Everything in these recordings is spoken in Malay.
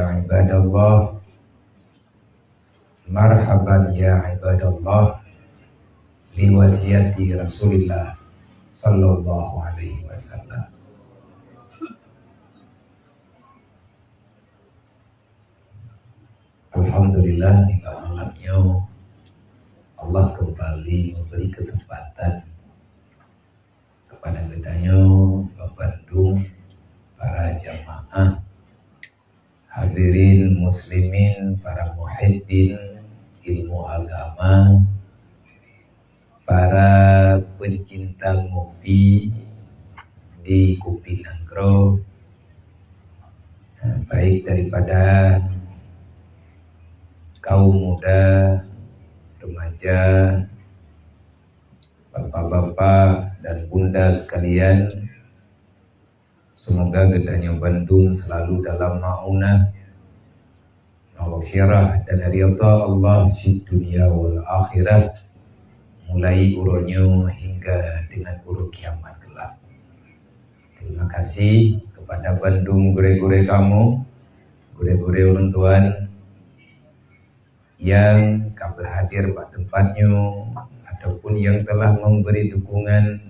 ya ibadallah, marhaban ya ibadallah, liwasiyati Rasulillah sallallahu alaihi wasallam. Alhamdulillah di malamnya Allah kembali memberi kesempatan kepada kitanya Bandung, para jamaah, hadirin muslimin, para muhibbin ilmu agama, para pencinta ngopi di Kopi Nangro, baik daripada kaum muda, remaja, bapak-bapak dan bunda sekalian. Semoga gedanya Bandung selalu dalam ma'unah, maghfirah dan ridha Allah di dunia wal akhirat, mulai uronyo hingga dengan urut kiamat kelak. Terima kasih kepada Bandung gure-gure kamu, gure-gure orang tuan yang berhadir pada tempatnya ataupun yang telah memberi dukungan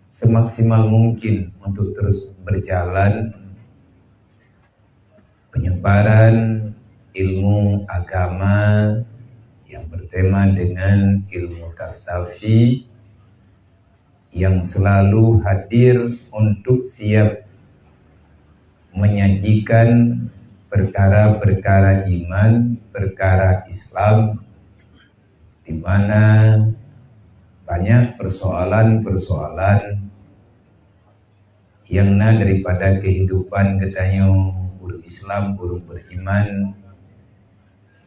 semaksimal mungkin untuk terus berjalan penyebaran ilmu agama yang bertema dengan ilmu tasawuf, yang selalu hadir untuk siap menyajikan perkara-perkara iman, perkara Islam, di mana banyak persoalan-persoalan yang daripada kehidupan katanya guru Islam, guru beriman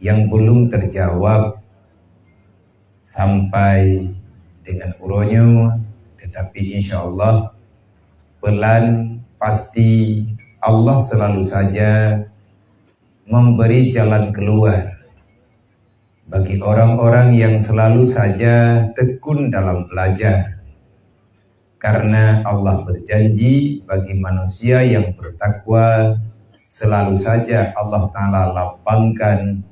yang belum terjawab sampai dengan uronyo, tetapi insya Allah pelan pasti Allah selalu saja memberi jalan keluar bagi orang-orang yang selalu saja tekun dalam belajar. Karena Allah berjanji bagi manusia yang bertakwa, selalu saja Allah Ta'ala lapangkan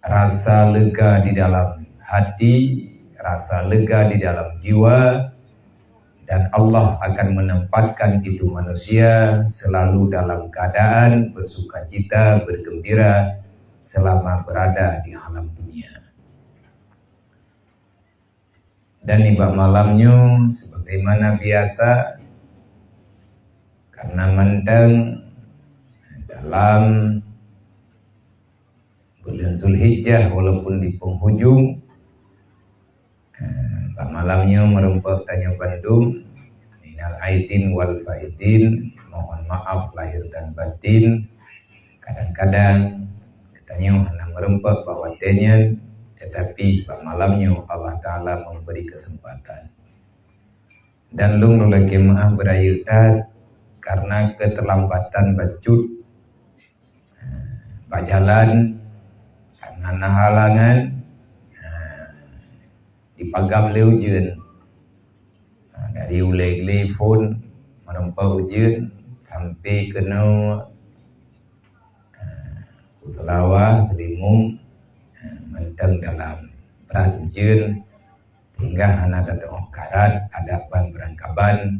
rasa lega di dalam hati, rasa lega di dalam jiwa, dan Allah akan menempatkan itu manusia selalu dalam keadaan bersukacita, bergembira selama berada di alam dunia. Dan iba malamnya sebagaimana biasa, karena mentang dalam bulan Zulhijjah walaupun di penghujung, malamnya merempet tanya Bandung, minal aidin wal faidin, mohon maaf lahir dan batin. Kadang-kadang katanya hendak merempet bahwa tanya, tetapi malamnya Allah Ta'ala memberi kesempatan. Dan lung lagi maaf berayutat karena keterlambatan bacut bajalan karena halangan dipagam leujeun dari ulai pun merempau ujeun sampai kena utlawa selimung menteng dalam berat ujeun hingga hana ada karat adaban berangkaban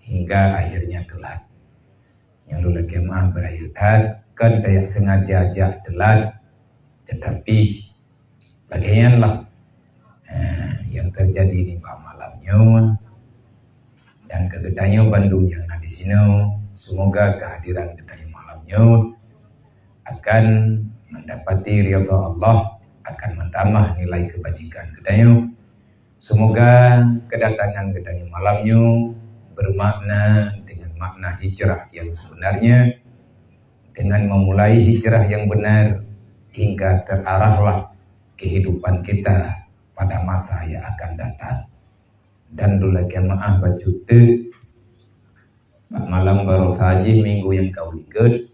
hingga akhirnya telat. Yang dulu kemah berayutat kan kayak sengaja ajak telat, tetapi bagianlah yang terjadi di malamnya dan kegedannya Bandung yang ada di sini. Semoga kehadiran gedanya malamnya akan mendapati ridha Allah, akan menambah nilai kebajikan gedanya. Semoga kedatangan gedanya malamnya bermakna dengan makna hijrah yang sebenarnya, dengan memulai hijrah yang benar hingga terarahlah kehidupan kita pada masa yang akan datang. Dan dulu jamaah bacute malam baru haji minggu yang kau ikut.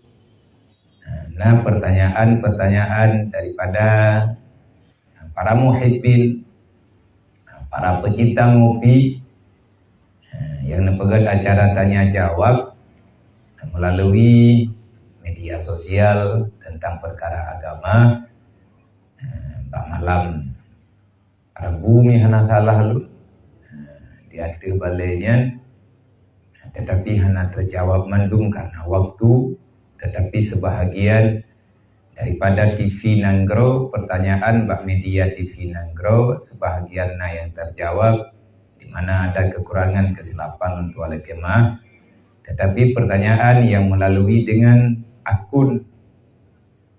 Nah, pertanyaan-pertanyaan daripada para muhibbin, para pecinta ngopi yang nepegat acara tanya jawab melalui media sosial tentang perkara agama. Malam Rabu mihana salah lu diada balainya, tetapi hana terjawab mandung karena waktu. Tetapi sebahagian daripada TV Nanggro, pertanyaan bak media TV Nanggro sebahagian yang terjawab, di mana ada kekurangan kesilapan untuk oleh kemah. Tetapi pertanyaan yang melalui dengan akun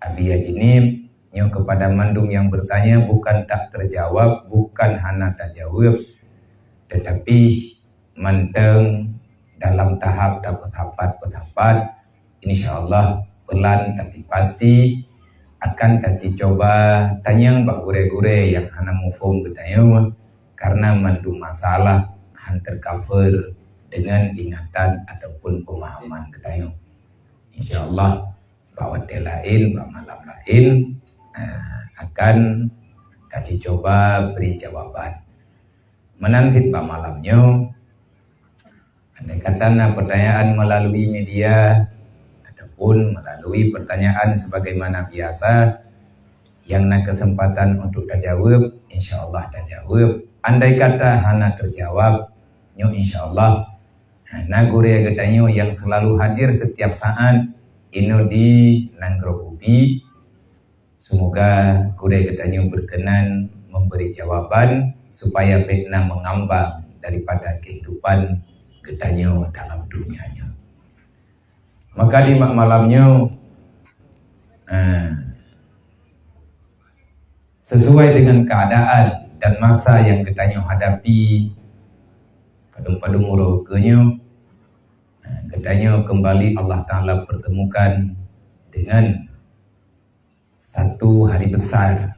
Abi Ajinib nyo kepada mandung yang bertanya bukan tak terjawab, bukan hana tak jawab, tetapi menteng dalam tahap tahapan, insyaallah pelan tapi pasti akan taci coba tanya bak gure-gure yang hana mufum bertanya, karena mandung masalah han tercover dengan ingatan ataupun pemahaman bertanya. Insyaallah bahwa lain, bahwa malam lain akan taci coba beri jawaban. Menanti bak malamnya, andai kata pertanyaan melalui media ataupun melalui pertanyaan sebagaimana biasa yang nak kesempatan untuk terjawab, insyaallah terjawab. Andai kata hana terjawab, nyo insyaallah nagure getanyo yang selalu hadir setiap saat ino di Nanggro Ubi. Semoga gure getanyo berkenan memberi jawaban supaya fitnah mengambang daripada kehidupan getanyo dalam dunianya. Maka di malamnya sesuai dengan keadaan dan masa yang getanyo hadapi, padung-padung urokenyo, getanyo kembali Allah Ta'ala pertemukan dengan satu hari besar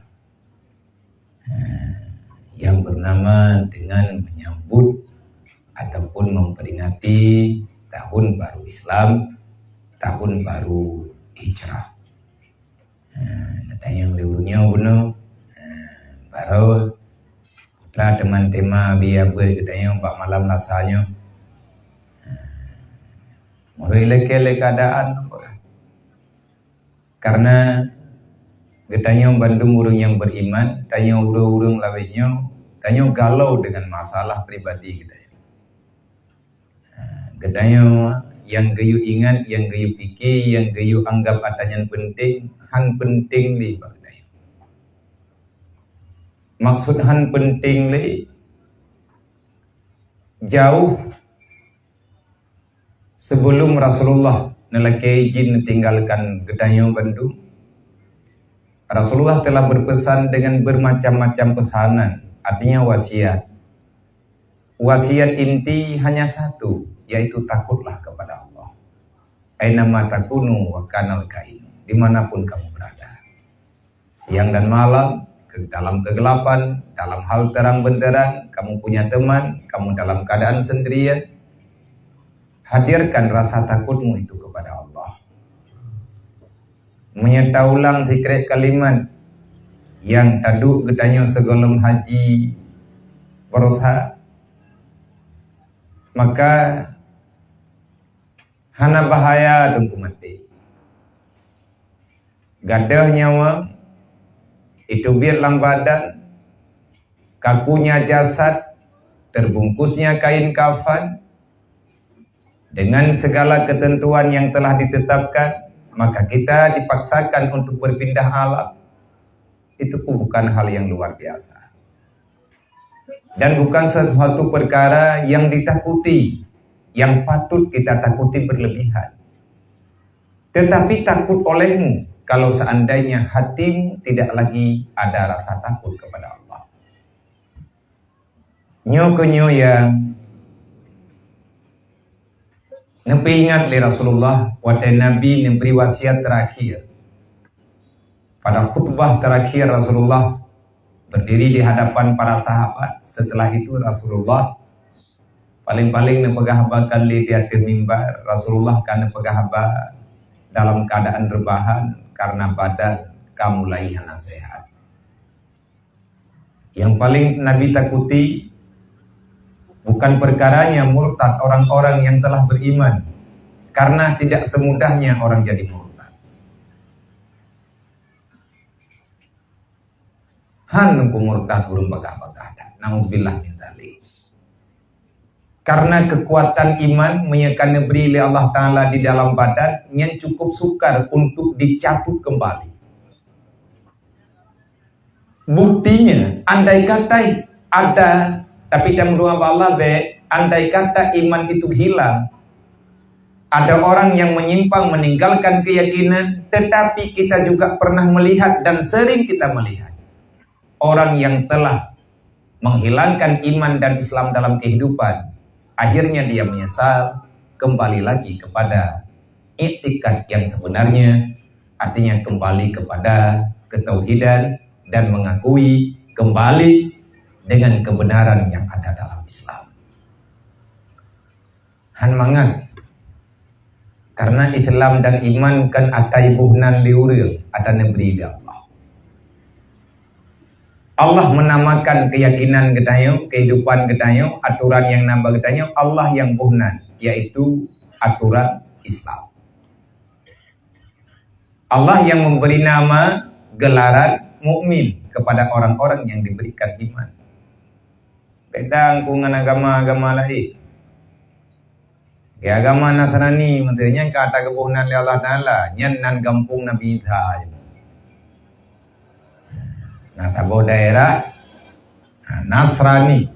yang bernama dengan menyambut ataupun memperingati tahun baru Islam, tahun baru Hijrah. Ada yang liurnya benar, baru putra teman tema biar berkatanya bak malam rasanya, mulai leke keadaan, karena getanya Bandung urung yang beriman, tanya urung-urung lainnya, tanya galau dengan masalah pribadi kita. Getanya yang gayu ingat, yang gayu pikir, yang gayu anggap adanya penting, han penting li bagdaya. Maksud han penting li jauh sebelum Rasulullah nelaki izin tinggalkan getanya Bandung. Rasulullah telah berpesan dengan bermacam-macam pesanan, artinya wasiat. Wasiat inti hanya satu, yaitu takutlah kepada Allah. Ainama takunu wa kanal kainu, dimanapun kamu berada, siang dan malam, dalam kegelapan, dalam hal terang benderang, kamu punya teman, kamu dalam keadaan sendirian, hadirkan rasa takutmu itu kepada Allah. Menyerta ulang zikir kalimat yang taduk getanyo segolong haji berusaha, maka hana bahaya tunggu mati. Gadah nyawa itu biar lang badan, kakunya jasad, terbungkusnya kain kafan dengan segala ketentuan yang telah ditetapkan. Maka kita dipaksakan untuk berpindah alam. Itu bukan hal yang luar biasa. Dan bukan sesuatu perkara yang ditakuti, yang patut kita takuti berlebihan. Tetapi takut olehmu kalau seandainya hatimu tidak lagi ada rasa takut kepada Allah. Nyo yang Nabi ingat li Rasulullah wadah Nabi memberi wasiat terakhir. Pada khutbah terakhir Rasulullah berdiri di hadapan para sahabat. Setelah itu Rasulullah paling-paling nepegahbakan li di akhir mimbar. Rasulullah kan nepegahba dalam keadaan rebahan karena badan kamu laihana sehat. Yang paling Nabi takuti bukan perkaranya murtad orang-orang yang telah beriman, karena tidak semudahnya orang jadi murtad. Han kumurtad urung bagah-bagah. Nauzubillah min dzalik. Karena kekuatan iman menyekan beri oleh Allah Ta'ala di dalam badan yang cukup sukar untuk dicabut kembali. Buktinya, andai kata ada, tapi jam dua Allah andai kata iman itu hilang, ada orang yang menyimpang meninggalkan keyakinan, tetapi kita juga pernah melihat dan sering kita melihat orang yang telah menghilangkan iman dan Islam dalam kehidupan, akhirnya dia menyesal, kembali lagi kepada i'tikad yang sebenarnya, artinya kembali kepada ketauhidan dan mengakui kembali dengan kebenaran yang ada dalam Islam. Han mangan, karena Islam dan iman kan atai buhnan liuril, ada nebri Allah. Allah menamakan keyakinan ketayo, kehidupan ketayo, aturan yang nambah ketayo, Allah yang buhnan, yaitu aturan Islam. Allah yang memberi nama gelaran mukmin kepada orang-orang yang diberikan iman. Beda angkungan agama-agama lain. Ya agama Nasrani, maksudnya kata kebuhnan Allah Ta'ala, nyanan kampung Nabi Isa. Nah, tabo daerah Nasrani.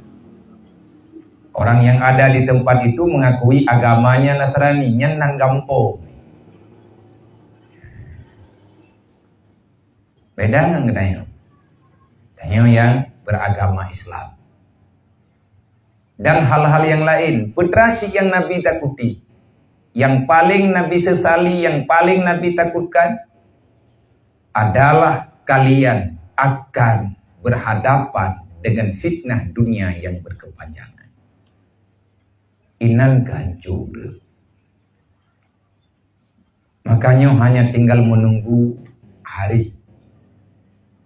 Orang yang ada di tempat itu mengakui agamanya Nasrani, nyanan kampung. Beda nggak tanya? Tanya yang beragama Islam. Dan hal-hal yang lain, putrasi yang Nabi takuti, yang paling Nabi sesali, yang paling Nabi takutkan adalah kalian akan berhadapan dengan fitnah dunia yang berkepanjangan. Inan hancur. Makanya hanya tinggal menunggu hari,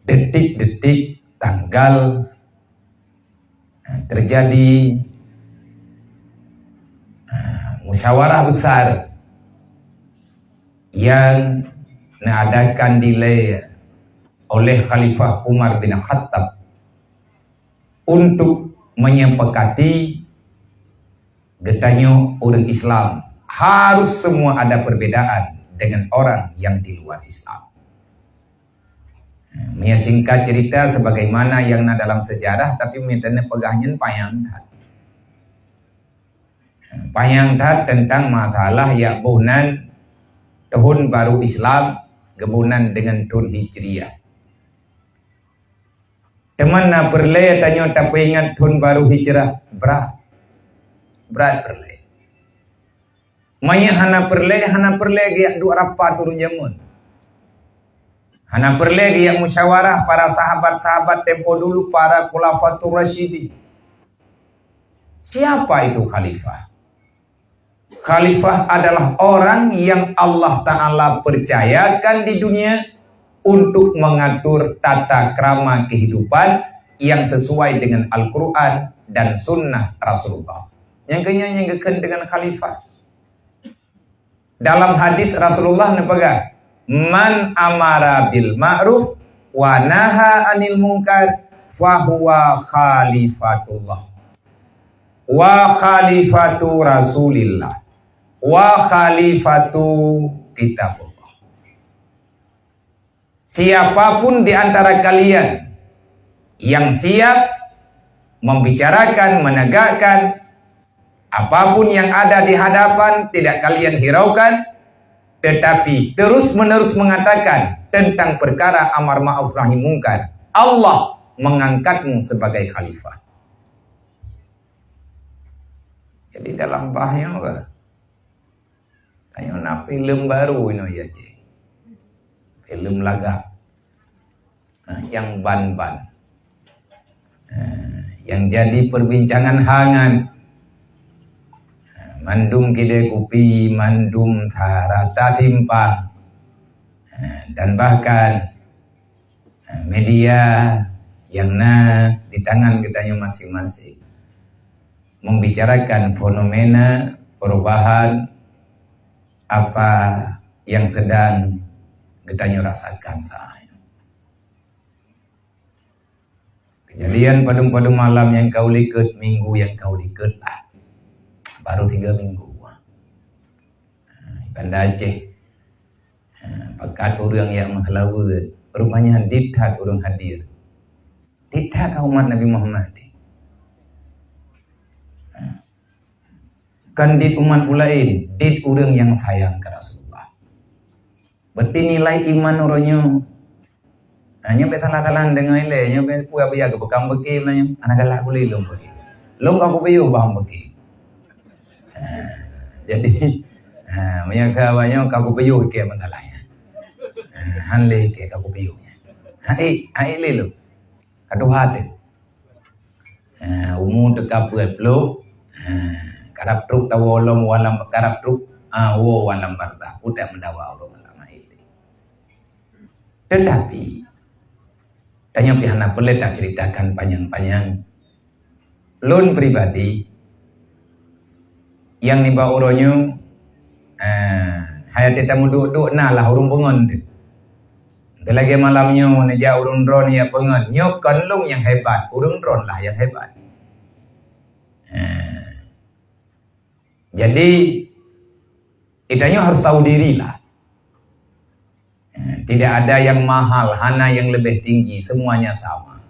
detik-detik, tanggal terjadi musyawarah besar yang diadakan oleh Khalifah Umar bin Khattab untuk menyepakati getahnya orang Islam harus semua ada perbedaan dengan orang yang di luar Islam. Singkat cerita sebagaimana yang dalam sejarah, tapi metane pegahnya payang tat tentang masalah ya bulan tahun baru Islam gebunan dengan tahun Hijriah. Teman na perle tanyo tapi ingat tahun baru Hijrah berat perle. Maya hana perle giyak dua rapat turun jamun. Hana perle yang musyawarah para sahabat-sahabat tempo dulu, para khulafatur rasyidin. Siapa itu khalifah? Khalifah adalah orang yang Allah Ta'ala percayakan di dunia untuk mengatur tata krama kehidupan yang sesuai dengan Al-Quran dan Sunnah Rasulullah. Yang kenyang dengan khalifah. Dalam hadis Rasulullah nepaga, man amara bil ma'ruf wa naha anil munkar fahuwa khalifatullah wa khalifatu rasulillah wa khalifatu kitabullah. Siapapun di antara kalian yang siap membicarakan, menegakkan apapun yang ada di hadapan, tidak kalian hiraukan, tetapi terus-menerus mengatakan tentang perkara amar ma'ruf nahi mungkar, Allah mengangkatmu sebagai khalifah. Jadi dalam bahaya apa? Tanya na film baru ini ya cik. Film laga. Yang ban-ban. Yang jadi perbincangan hangat. Mandum kide kupi, mandum tarata timpang, dan bahkan media yang di tangan kitanya masing-masing membicarakan fenomena perubahan apa yang sedang kitanya rasakan saat ini. Kejadian pada malam yang kau likut, minggu yang kau likut lah. Baru 3 minggu. Banda Aceh. Pakat orang yang menghalawa. Rupanya dithat orang hadir. Dithat umat Nabi Muhammad. Kan dit umat lain. Dit orang yang sayang ke Rasulullah. Berarti nilai iman orangnya. Hanya betalah-talan dengan ile, nya be puya biya ke bekam beki nanya, anak galak kuli lom beki. Lom aku piyu baham beki. Jadi banyak banyak aku piyu ke mentalanya. Hanle ke aku piyunya. Hai le lo. Kadu hati. Umur dekap peluk. Karap truk tawolom walam karap truk wo walam barta. Udah mendawa Allah malam ini. Tetapi tanya pihak boleh tak ceritakan panjang-panjang. Lon pribadi yang niba uronyo hayat kita duduk nah lah urung pengon tu. Lagi malamnya meneja urung drone ya pengon. Nyok kanlung yang hebat, urung drone lah yang hebat. Jadi kitanya harus tahu diri lah. Tidak ada yang mahal, hana yang lebih tinggi, semuanya sama.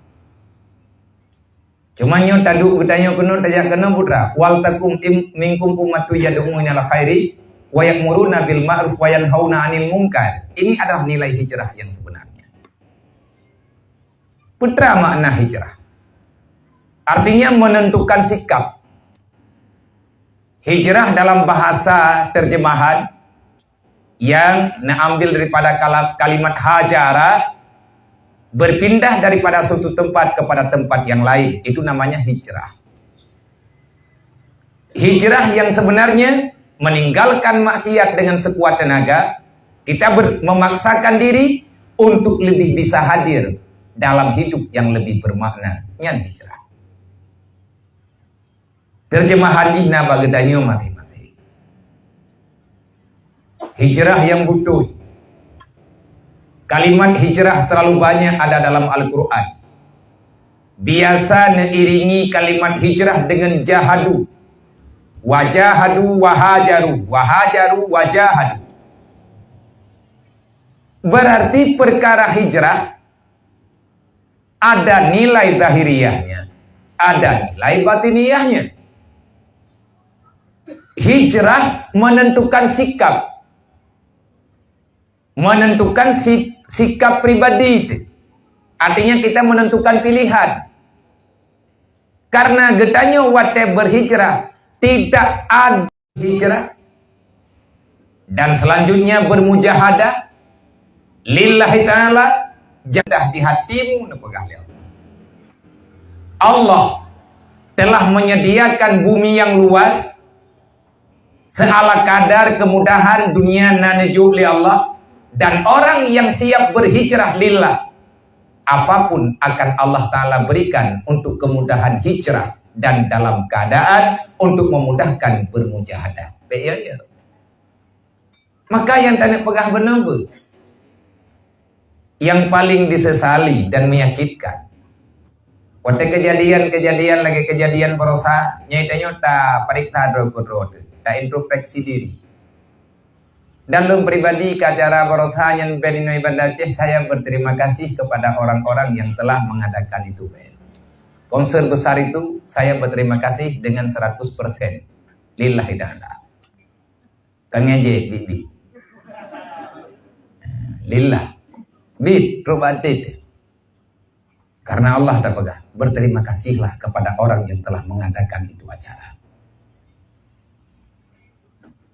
Cuma nyo tadu bertanya kena tajak kena putra. Wal takum minkum ummatu yad'una ila khairi wa ya'muruna bil ma'ruf wa yanhauna 'anil munkar. Ini adalah nilai hijrah yang sebenarnya. Putra makna hijrah. Artinya menentukan sikap. Hijrah dalam bahasa terjemahan yang ambil daripada kalimat hajara, berpindah daripada suatu tempat kepada tempat yang lain, itu namanya hijrah. Hijrah yang sebenarnya meninggalkan maksiat dengan sekuat tenaga, kita memaksakan diri untuk lebih bisa hadir dalam hidup yang lebih bermakna, yang hijrah. Terjemahan ihna bagedanyo mati. Hijrah yang butuh. Kalimat hijrah terlalu banyak ada dalam Al-Quran. Biasa diiringi kalimat hijrah dengan jahadu. Wajahadu wahajaru. Wahajaru wajahadu. Berarti perkara hijrah ada nilai zahiriyahnya, ada nilai batiniyahnya. Hijrah menentukan sikap. Menentukan sikap pribadi. Artinya kita menentukan pilihan. Karena getanya wate berhijrah, tidak ada hijrah. Dan selanjutnya bermujahadah lillahi ta'ala, jadah di hatimu nepegah Allah telah menyediakan bumi yang luas seala kadar kemudahan dunia naneju li Allah. Dan orang yang siap berhijrah lillah, apapun akan Allah Ta'ala berikan untuk kemudahan hijrah dan dalam keadaan untuk memudahkan bermujahadah. Ya. Maka yang tanya pegah benar, yang paling disesali dan menyakitkan, waktu kejadian lagi kejadian berosa, nyaitanya tak parikta drogod, tak introspeksi diri. Dan dalam pribadi ke acara Barotha yang Benino Ibadah Aceh, saya berterima kasih kepada orang-orang yang telah mengadakan itu. Konser besar itu saya berterima kasih dengan 100%. Lillahi ta'ala. Kan ngaji bibi. Lillah. Bid robatit. Karena Allah tak pegah. Berterima kasihlah kepada orang yang telah mengadakan itu acara.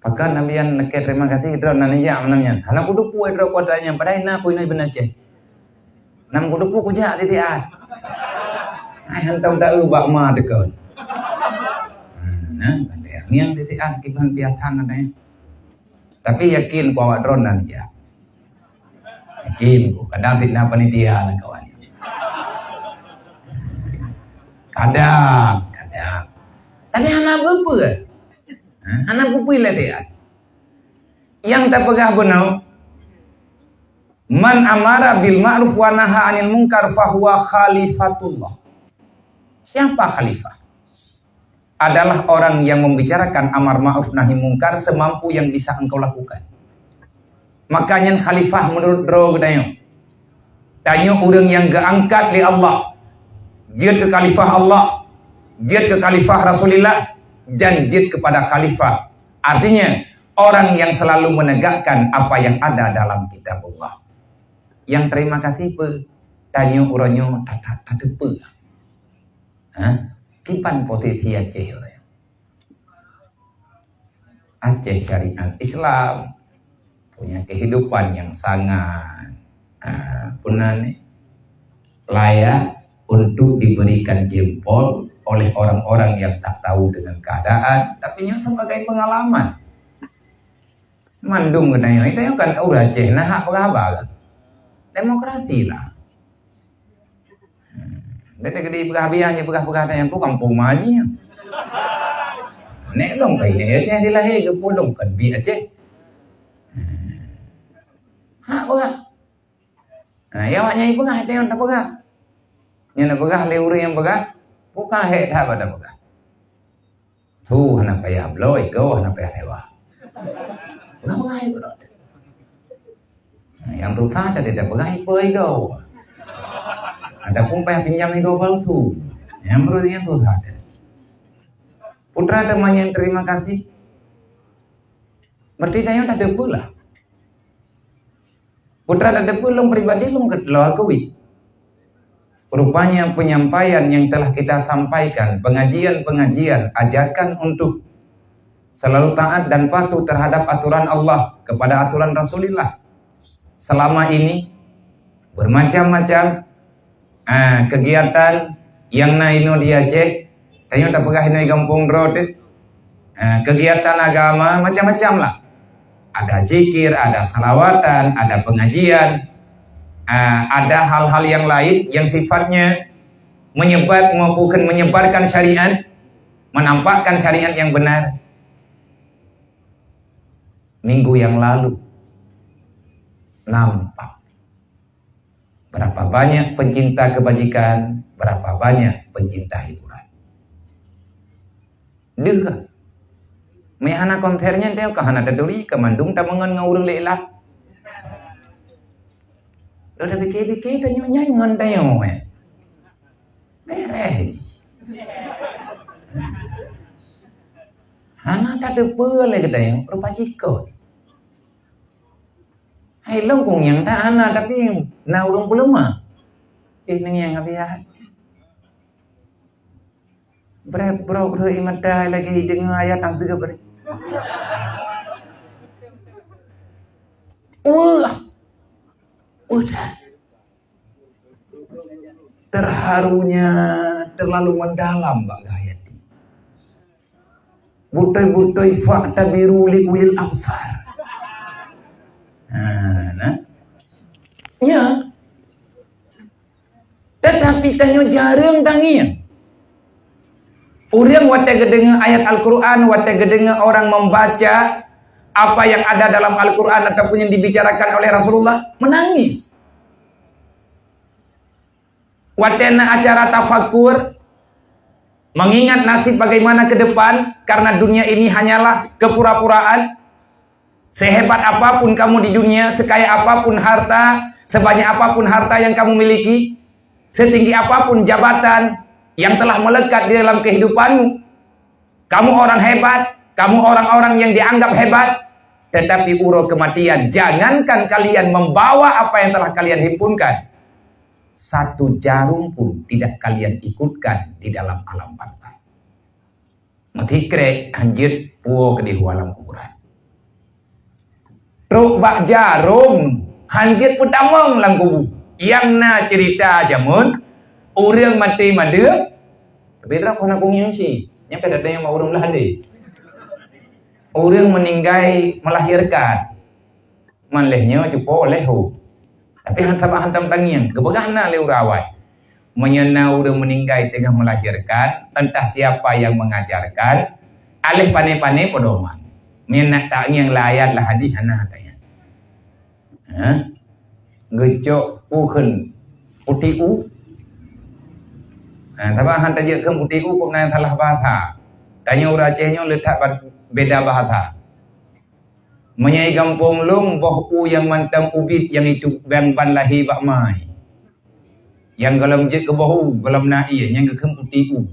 Maka Nabi yang nak terima kasih itu nananya namanya. Anak kudu puai itu kodanya. Padahal nak puai benar je. Nam kudu pu kujak titian. Ai hantam tak ubah ma dekat. Nah, bandar ni yang titian kiban piatan ada. Tapi yakin bawa drone nanti. Yakin kadang fitnah panitia lah kawan. Kadang. Tapi anak apa? Anak pupui lah dia. Yang tak pegah benar. Man amara bil ma'ruf wa naha 'anil munkar fahuwa khalifatullah. Siapa khalifah? Adalah orang yang membicarakan amar ma'ruf nahi mungkar semampu yang bisa engkau lakukan. Makanya khalifah menurut roh tanya. Tanya orang yang geangkat oleh Allah. Dia ke khalifah Allah. Dia ke khalifah Rasulullah. Dan dia kepada khalifah. Artinya orang yang selalu menegakkan apa yang ada dalam kitab Allah. Yang terima kasih pe. Tanya orangnya tak ada pe. Kipan posisi Aceh orang. Aceh syariat Islam punya kehidupan yang sangat layak untuk diberikan jempol oleh orang-orang yang tak tahu dengan keadaan, tapi yang sebagai pengalaman. Mandung katanya itu yang kan udah Aceh nah hak berapa? Demokrasi lah. Kita gede berhabiannya berkah-berkah yang tu kampung maji. Nek dong kai ne Aceh dilahir ke pulung kan bi Aceh. Hak berkah. Ya awaknya ibu kan yang tak berkah. Yang nak berkah leuri yang berkah. Bukan hek tak pada berkah. Tu hana payah bloy go hana payah hewa. Berkah itu. Yang tu tak ada berkah poi go. Ada pun payah pinjam ego palsu. Yang berarti itu ada. Putra temannya yang terima kasih. Berarti saya tak ada pula. Putra tak ada pula pribadi belum ketelakuwi. Rupanya penyampaian yang telah kita sampaikan, pengajian-pengajian, ajakan untuk selalu taat dan patuh terhadap aturan Allah kepada aturan Rasulullah. Selama ini bermacam-macam kegiatan yang naino di Aceh, tanya tak pernah di kampung road, kegiatan agama macam-macam lah. Ada zikir, ada salawatan, ada pengajian, ada hal-hal yang lain yang sifatnya bukan menyebarkan syariat, menampakkan syariat yang benar. Minggu yang lalu nampak berapa banyak pencinta kebajikan, berapa banyak pencinta hiburan. Dengar. Mehana konsernya teo kahana daduri ke Mandung tak mengen ngaurung lelah. Udah fikir-fikir tanya ngan teo Beres. Hana tak ada boleh ke teo rupa cikot. Hai long kong yang tak ana tapi naurung belum mah. Ini yang abiah. Bro imata lagi dengar ayat ang tiga beri. Udah. Terharunya terlalu mendalam Mbak Gayati. Butai-butai fa'tabiru li ulil absar. Ya. Tetapi tanya jarang tangian. Orang wate gedenga ayat Al-Quran, wate gedenga orang membaca apa yang ada dalam Al-Quran ataupun yang dibicarakan oleh Rasulullah, menangis. Watena acara tafakur, mengingat nasib bagaimana ke depan, karena dunia ini hanyalah kepura-puraan. Sehebat apapun kamu di dunia, sekaya apapun harta, sebanyak apapun harta yang kamu miliki, setinggi apapun jabatan yang telah melekat di dalam kehidupanmu, kamu orang hebat, kamu orang-orang yang dianggap hebat, tetapi uro kematian, jangankan kalian membawa apa yang telah kalian himpunkan, satu jarum pun tidak kalian ikutkan di dalam alam barzakh. Matikre anjir puo ke di alam kuburan. Rubak jarum hanjit putamong lang kubu. Yang na cerita jamun orang mati madem. Tapi dah kau nak kongin si. Yang pada yang mau orang lahir. Orang meninggal melahirkan. Manlehnya cupo lehu. Tapi hantam tangian. Kebegana lehu rawai. Menyenau orang meninggal tengah melahirkan. Entah siapa yang mengajarkan. Alih pane-pane podoman. Menak tak yang layan lah hadis hana katanya. Gecok puhen putih Tapi hantar je ke putih ku nang salah bahasa. Tanya orang Acehnya letak beda bahasa. Menyai kampung long boh u yang mantam ubit yang itu bang ban lahi bak mai. Yang galam je ke boh u, galam nai yang ke putih u.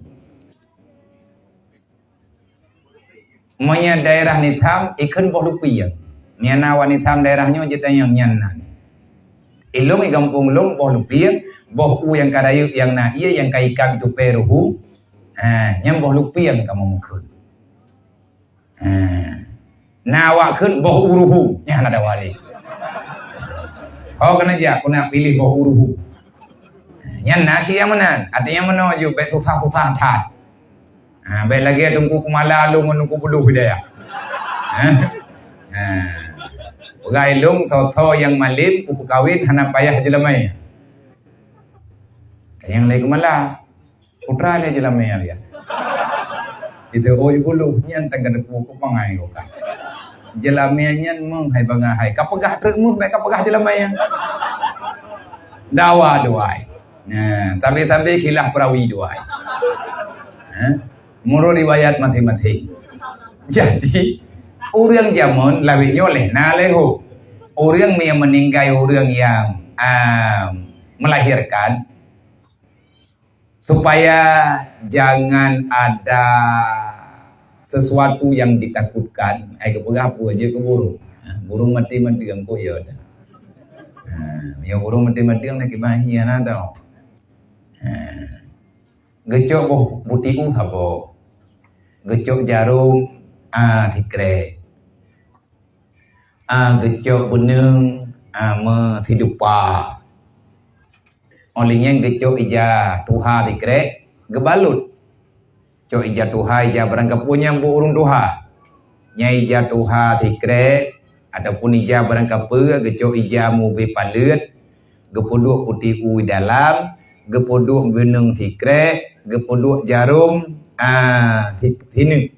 Menya daerah ni tham ikan boh lupiang. Nyana wanitam daerahnya je tanya nyanan. Ilung kampung long boh lupiang, boh u yang kadayu yang nai yang kaikan tu peruhu. Yang boh lupiang kamu mukun. Nawak kun boh uruhu nya ada wali. Oh kena je aku nak pilih boh uruhu. Yang nasi yang mana? Artinya menuju bet susah-susah tat. Bet lagi tunggu kumala lu menunggu bulu hidayah. Pegai lung tho yang malim ku kawin hana payah jelamai. Yang lagi kumala putra dia jelamai dia. Itu oi bulu nyan tangga depu ku pangai kau kan. Jelamiannya meng hai bangahai kapegah termu baik kapegah jelamanya dawa doai tapi kilah perawi doai muru riwayat mati-mati jadi orang zaman lawit nyoleh na leho orang yang meninggal orang yang melahirkan supaya jangan ada sesuatu yang ditakutkan, kepegah apa aja ke burung. Burung mati-mati yang koyo dah. Ya burung mati-mati yang nak bahagia nada. Gecok boh butiku sabo. Gecok jarum tikre. Gecok beneng hidupa. Olehnya gecok ija tuha tikre gebalut. Cok ija tuha ija berangkap punya burung tuha. Nyai ija tuha tikre ataupun ija berangkap pe gecok ija mu be palut gepodok putih u dalam gepodok beneng tikre gepodok jarum tini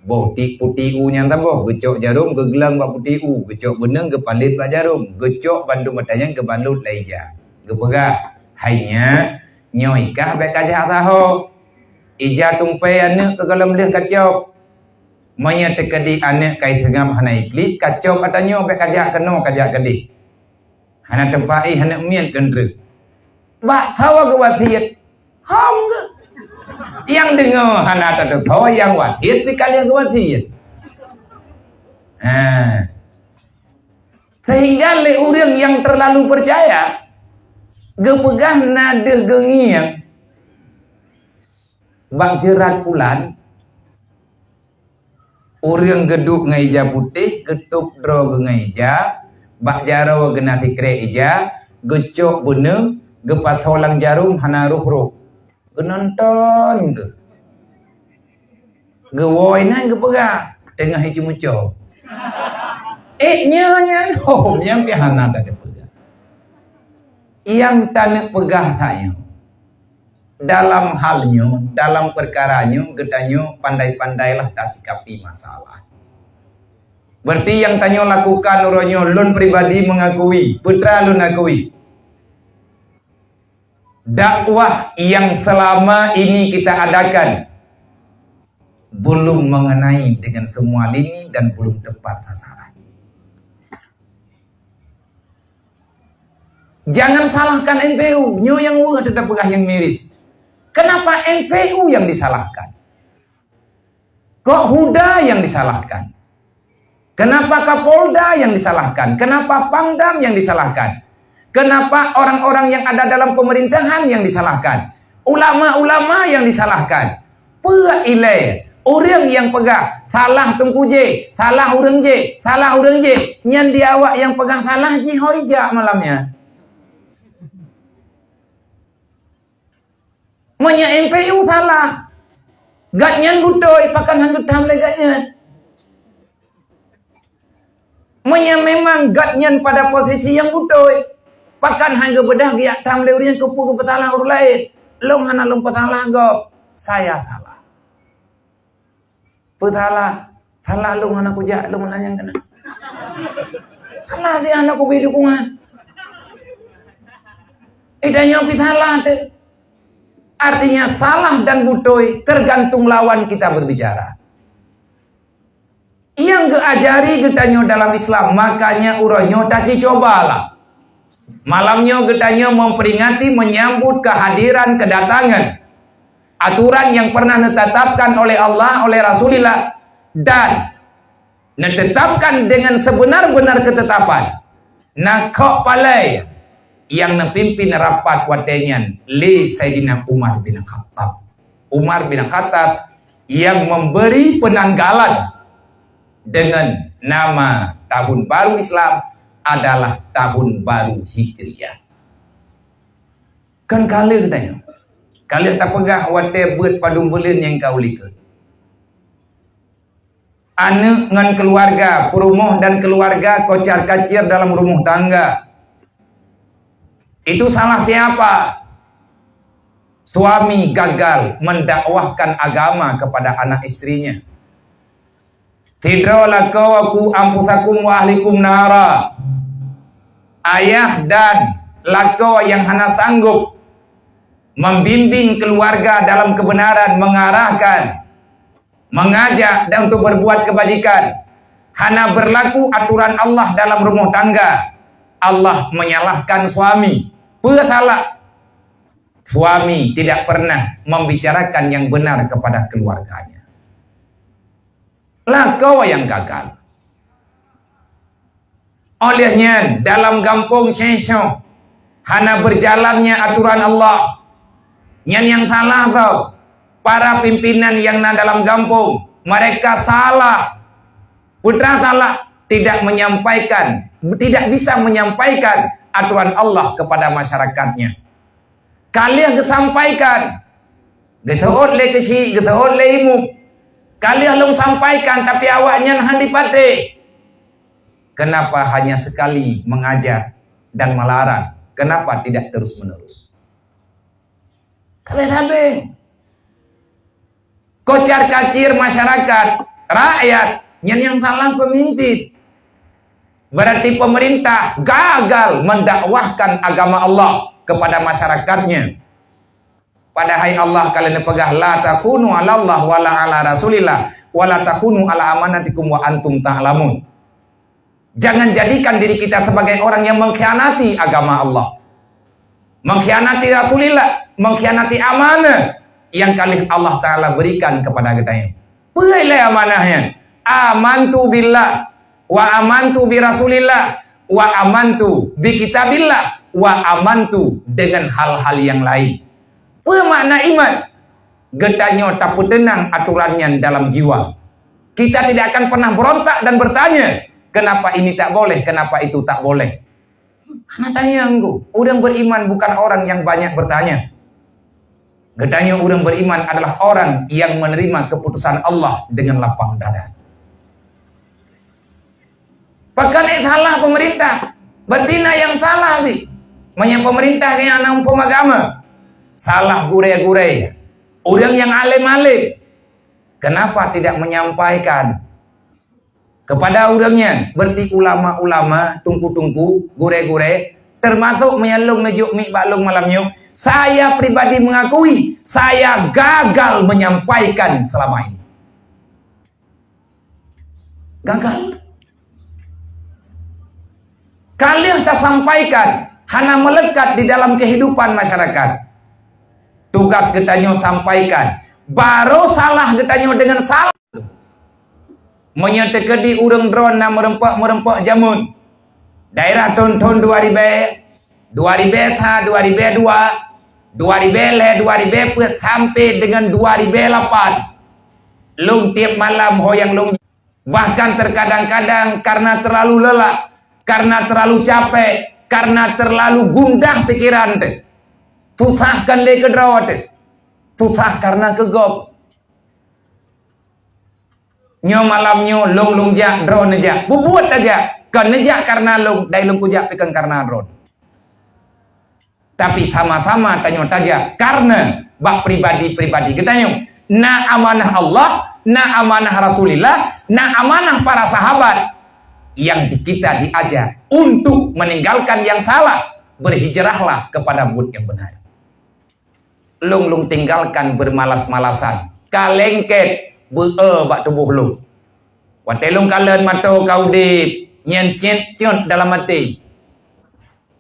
boh tik putih u nyanta boh gecok jarum gegelang bak putih u gecok beneng gepalit bak jarum gecok bandung matanya gebalut la ija gepegah hanya nyoi kah be kajah taho ija tumpai anak ke dalam dia kacau. Maya tekadi anak kai segam hana ikli kacau katanya be kajak keno kajak kedi. Hana tempai hana mian kendre. Bak tawa ke wasiat. Ham ke. Yang dengar hana tak tahu yang wasiat pi kali ke wasiat. Sehingga le orang yang terlalu percaya gepegah nade gengiang bak jerat pulan orang geduk ngaija putih getuk dro ngaija bak jaro gena tikre ija gecok bune gepat solang jarum hana ruh genonton ke gewoi nang gepega tengah hiji muco nya yang pihana tak pega yang tanek pegah tayo dalam halnya, dalam perkaranya, gedanyo pandai-pandailah tak sikapi masalah. Berarti yang tanyo lakukan uronyo lun pribadi mengakui, putra lun akui. Dakwah yang selama ini kita adakan belum mengenai dengan semua lini dan belum tepat sasaran. Jangan salahkan NPU, nyo yang wah tetap pegah yang miris. Kenapa NPU yang disalahkan? Kok Huda yang disalahkan? Kenapa Kapolda yang disalahkan? Kenapa Pangdam yang disalahkan? Kenapa orang-orang yang ada dalam pemerintahan yang disalahkan? Ulama-ulama yang disalahkan? Pua ilai orang yang pegah salah tengku je, salah urang je, salah urang je. Nyan dia awak yang pegang salah je hoija malamnya. Manya MPU salah. Gatnyan butoi pakan hanggut tam gatnyan. Manya memang gatnyan pada posisi yang butoi. Pakan hanggut bedah giat tam leurian kupu ke petala ur lain. Long hana long petala gop. Saya salah. Petala salah long hana kujak long nanyang kena. Salah dia anak ku bidukungan. Idanya pitala te. Artinya salah dan butoi tergantung lawan kita berbicara. Yang geajari getanyo dalam Islam, makanya uronyo taci cobalah. Malamnya getanyo memperingati menyambut kehadiran kedatangan aturan yang pernah ditetapkan oleh Allah, oleh Rasulullah, dan ditetapkan dengan sebenar-benar ketetapan. Nah kok palai yang nepimpin rapat watenyan li Sayyidina Umar bin Khattab. Umar bin Khattab yang memberi penanggalan dengan nama tahun baru Islam adalah tahun baru Hijriah. Kan kalian tanya, kalian tak pegah wate buat padung belin yang kau lihat. Anak dengan keluarga, perumah dan keluarga kocar kacir dalam rumah tangga. Itu salah siapa? Suami gagal mendakwahkan agama kepada anak istrinya. Tidro lakau aku ampusakum wa ahlikum nara. Ayah dan lakau yang hana sanggup membimbing keluarga dalam kebenaran, mengarahkan, mengajak dan untuk berbuat kebajikan. Hana berlaku aturan Allah dalam rumah tangga. Allah menyalahkan suami. Salah. Suami tidak pernah membicarakan yang benar kepada keluarganya. Lah kau yang gagal. Olehnya dalam kampung Syensho hana berjalannya aturan Allah. Yang salah tau. Para pimpinan yang dalam kampung, mereka salah. Putra salah, tidak menyampaikan, tidak bisa menyampaikan aturan Allah kepada masyarakatnya. Kalian kesampaikan, getaot le kecil, getaot le imu. Kalian long sampaikan, tapi awaknya handi pate. Kenapa hanya sekali mengajak dan melarang? Kenapa tidak terus menerus? Tabe-tabe. Kocar kacir masyarakat, rakyat, yang salah pemimpin. Berarti pemerintah gagal mendakwahkan agama Allah kepada masyarakatnya. Padahal Allah kalian pegah la takunu ala Allah wala ala rasulillah wala takunu ala amanatikum wa antum ta'lamun. Jangan jadikan diri kita sebagai orang yang mengkhianati agama Allah, mengkhianati Rasulullah, mengkhianati amanah yang kali Allah Ta'ala berikan kepada kita. Pilih amanahnya. Amantu billah wa amantu bi Rasulillah wa amantu bi kitabillah wa amantu dengan hal-hal yang lain. Apa makna iman? Getanya tak tenang aturannya dalam jiwa. Kita tidak akan pernah berontak dan bertanya, kenapa ini tak boleh, kenapa itu tak boleh. Anak tanya engkau, orang beriman bukan orang yang banyak bertanya. Getanya orang beriman adalah orang yang menerima keputusan Allah dengan lapang dada. Pakan salah pemerintah, betina yang salah sih. Banyak pemerintah yang anak agama salah gure-gure. Orang yang alim-alim, kenapa tidak menyampaikan kepada orangnya? Berarti ulama-ulama tungku-tungku, gure-gure, termasuk menyalung nejuk mi baklung malamnya. Saya pribadi mengakui saya gagal menyampaikan selama ini. Gagal. Kalian tak sampaikan, hanya melekat di dalam kehidupan masyarakat. Tugas getanya sampaikan. Baru salah getanya dengan salah. Menyetekedi urang drone na merempak jamun. Daerah tahun 2000, 2001, 2002, 2000 sampai dengan 2008. Lung tiap malam hoyang lung. Bahkan terkadang-kadang karena terlalu lelah, karena terlalu capek, karena terlalu gundah pikiran teh. Susahkan le kedrawat teh. Susah karena kegop. Nyo malamnyo long jak drone aja. Bubuat aja. Kan nejak karena long dai long kujak pikan karena drone. Tapi sama-sama tanyo taja karena bak pribadi-pribadi ketanyo. Na amanah Allah, na amanah Rasulillah, na amanah para sahabat yang kita diajak untuk meninggalkan yang salah, berhijrahlah kepada bud yang benar. lung tinggalkan bermalas-malasan. Kalengket bak tubuh lung. Watelung kalen mato kau di nyen-nyen dalam hati.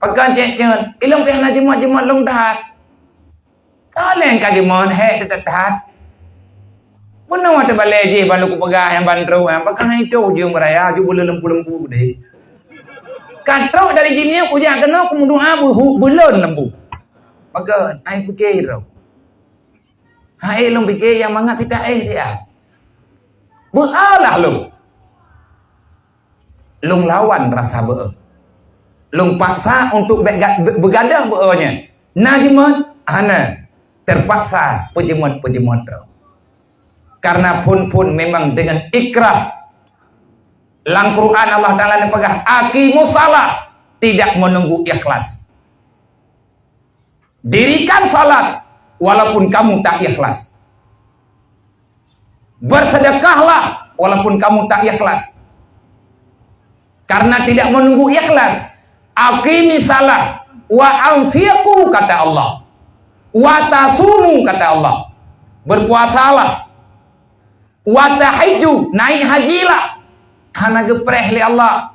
Pekan nyen-nyen, ilung pihak na jemat-jemat lung tahat. Kaleng ka jemon hek tahat. Puna mata balai je balu ku pegah yang bandro yang pekan itu je meraya ju bulu lembu-lembu deh. Katrok dari jini aku jangan kena aku doa bulun lembu. Maka ai pikir tau. Hai lung pikir yang mangat tidak dia. Beralah lung. Lung lawan rasa be'er. Lung paksa untuk bergadah be'ernya. Najimat, ana terpaksa pejemut-pejemut tau. Karena pun memang dengan ikrah. Lang Quran Allah Ta'ala nepegah. Aqimus salat. Tidak menunggu ikhlas. Dirikan salat. Walaupun kamu tak ikhlas. Bersedekahlah. Walaupun kamu tak ikhlas. Karena tidak menunggu ikhlas. Aqimis salat. Wa anfiqu kata Allah. Wa tasumu kata Allah. Berpuasalah. Wa tahiju. Naik hajilah. Hana gepreh li Allah.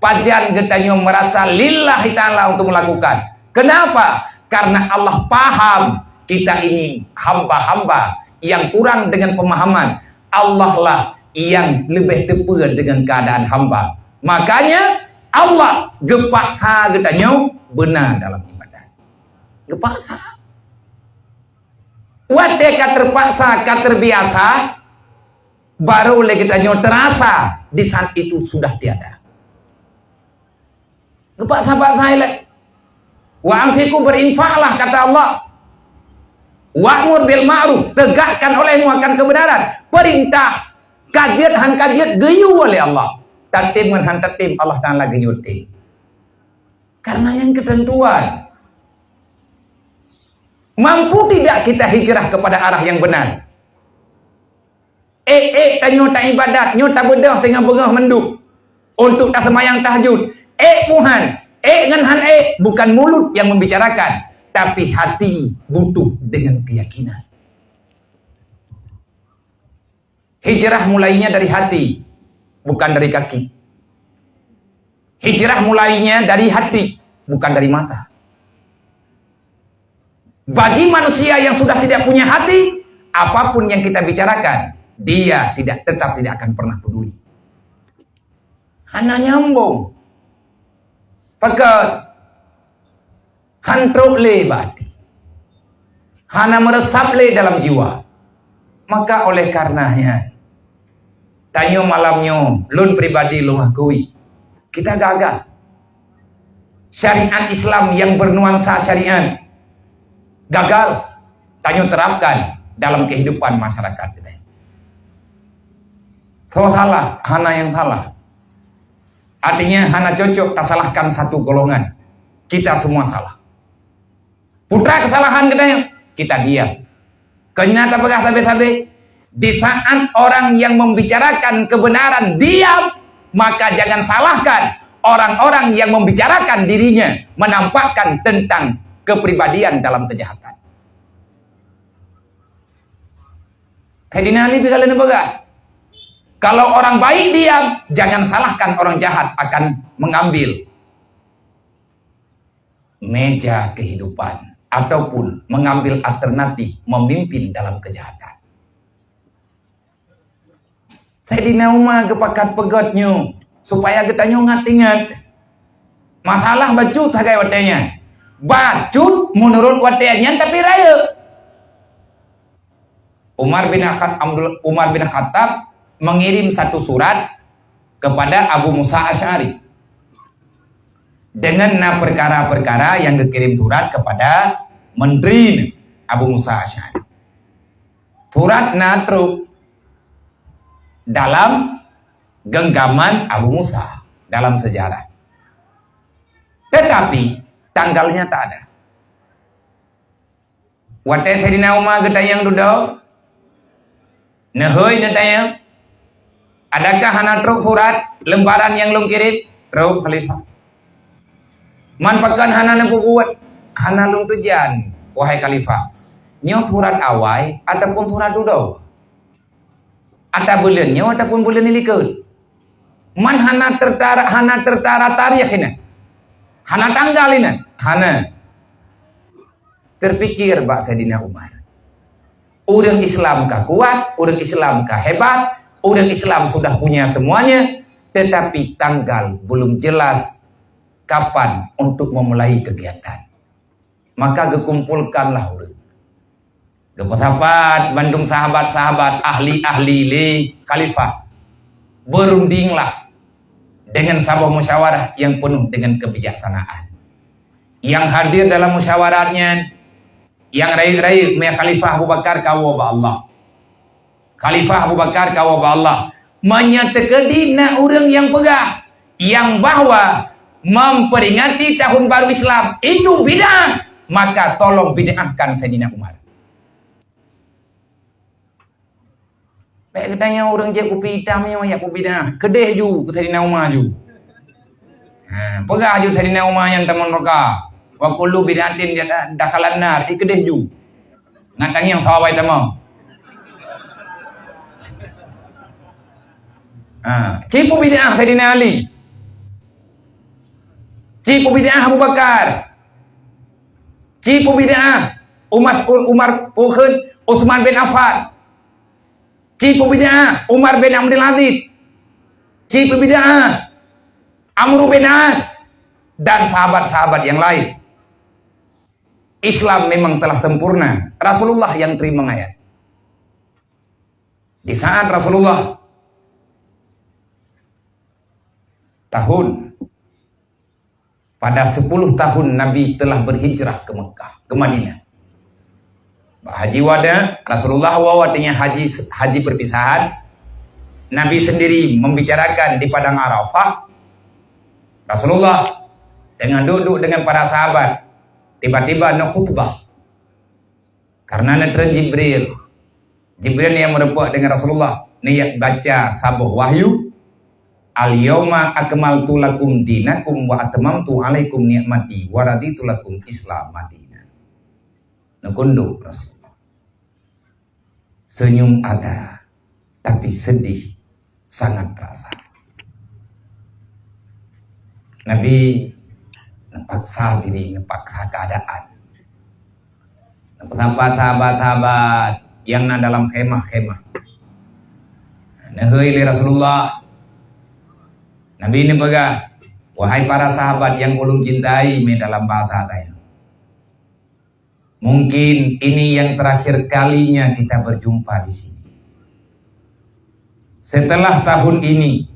Pajan getanyo merasa lillahi ta'ala untuk melakukan. Kenapa? Karena Allah paham kita ini hamba-hamba yang kurang dengan pemahaman. Allah lah yang lebih tepat dengan keadaan hamba. Makanya Allah gepaksa getanyo benar dalam ibadah. Gepaksa. Wate ka terpaksa, ka terbiasa, baru lagi getanyo terasa di saat itu sudah tiada. Gepaksa-paksa ilek. Wa anfiqu berinfaklah kata Allah. Wa'mur bil ma'ruf, tegakkan olehmu akan kebenaran. Perintah kajian han kajian geyu oleh Allah. Tatim han tatim Allah Ta'ala geyu tim. Karena yang ketentuan. Mampu tidak kita hijrah kepada arah yang benar? Tanyo tak ibadat, nyo tak bedah tengah berah menduk. Untuk tak semayang tahajud. Puhan. Ngan han bukan mulut yang membicarakan, tapi hati butuh dengan keyakinan. Hijrah mulainya dari hati, bukan dari kaki. Hijrah mulainya dari hati, bukan dari mata. Bagi manusia yang sudah tidak punya hati, apapun yang kita bicarakan, dia tetap tidak akan pernah peduli. Hanya nyambung. Pakat hantruk le bati. Hana meresap le dalam jiwa. Maka oleh karenanya tanyo malamnya lun pribadi lu akui kita gagal. Syariat Islam yang bernuansa syariat gagal tanyo terapkan dalam kehidupan masyarakat kita. So salah, hana yang salah. Artinya hana cocok tak salahkan satu golongan. Kita semua salah. Putra kesalahan kita diam. Kenyata pegah sabe-sabe. Di saat orang yang membicarakan kebenaran diam, maka jangan salahkan orang-orang yang membicarakan dirinya, menampakkan tentang kepribadian dalam kejahatan. Sayyidina Ali bikalen pegah. Kalau orang baik diam, jangan salahkan orang jahat akan mengambil meja kehidupan ataupun mengambil alternatif memimpin dalam kejahatan. Sayyidina Umar kepakat pegotnya supaya kita ingat masalah bacut hagai watenya. Bacut menurut watenya tapi raya. Umar bin Khattab mengirim satu surat kepada Abu Musa Asy'ari dengan perkara-perkara yang dikirim surat kepada menteri Abu Musa Asy'ari. Surat natruk dalam genggaman Abu Musa dalam sejarah. Tetapi tanggalnya tak ada. Wate Sayyidina Umar getayang duduk. Nehoi getayang. Adakah hana truk surat lembaran yang lung kirim? Truk khalifah. Manfaatkan hana nempu buat. Hana lung tujuan. Wahai khalifah. nyo surat awal ataupun surat duduk. Atau bulannya ataupun bulan ini ikut. Man hana tertara tarikh ini. Hana tanggal ini. Hana. Terpikir Pak Sayyidina Umar. Orang Islam kah kuat, orang Islam kah hebat, orang Islam sudah punya semuanya, tetapi tanggal belum jelas kapan untuk memulai kegiatan. Maka dikumpulkanlah orang. Dapat Bandung sahabat-sahabat ahli-ahli li khalifah. Berundinglah dengan sebuah musyawarah yang penuh dengan kebijaksanaan. Yang hadir dalam musyawarahnya, yang raih-raih Khalifah Abu Bakar kawaba Allah. Khalifah Abu Bakar kawaba Allah. Menyatakan dina orang yang pegang yang bahwa memperingati tahun baru Islam itu bid'ah, maka tolong bid'ahkan Sayyidina Umar. Baik katanya orang je kopi hitamnya ya kopi dah. Kedih ju Sayyidina Umar ju. Pegah ju Sayyidina Umar yang taman roka. Wa kullu bid'atin dakhalan nar. Kedih ju. Ngatanya yang sawai tamam. Cipu bid'ah Sayyidina Ali. Cipu bid'ah Abu Bakar. Cipu bid'ah Umar Utsman bin Affan. Cipu bid'ah Umar bin Abdul Aziz. Cipu bid'ah Amr bin As dan sahabat-sahabat yang lain. Islam memang telah sempurna. Rasulullah yang terima ayat. Di saat Rasulullah pada 10 tahun Nabi telah berhijrah ke Mekah, ke Madinah. Haji wada, Rasulullah wawatinya haji perpisahan. Nabi sendiri membicarakan di padang Arafah. Rasulullah dengan duduk dengan para sahabat, tiba-tiba nak khutbah. Karena netren Jibril yang merupakan dengan Rasulullah niat baca sabuh wahyu. Al-yawma akmaltu lakum dinakum wa atmamtu alaikum ni'mati wa raditu lakum Islam madina. Nakunduk Rasulullah. Senyum ada, tapi sedih sangat terasa. Nabi nepaksa diri, nepaksa keadaan. Sahabat-sahabat yang dalam khemah-khemah. Nahai Rasulullah. Nabi ini pegang, wahai para sahabat yang ulun cintai dalam bahasa saya. Mungkin ini yang terakhir kalinya kita berjumpa di sini. Setelah tahun ini,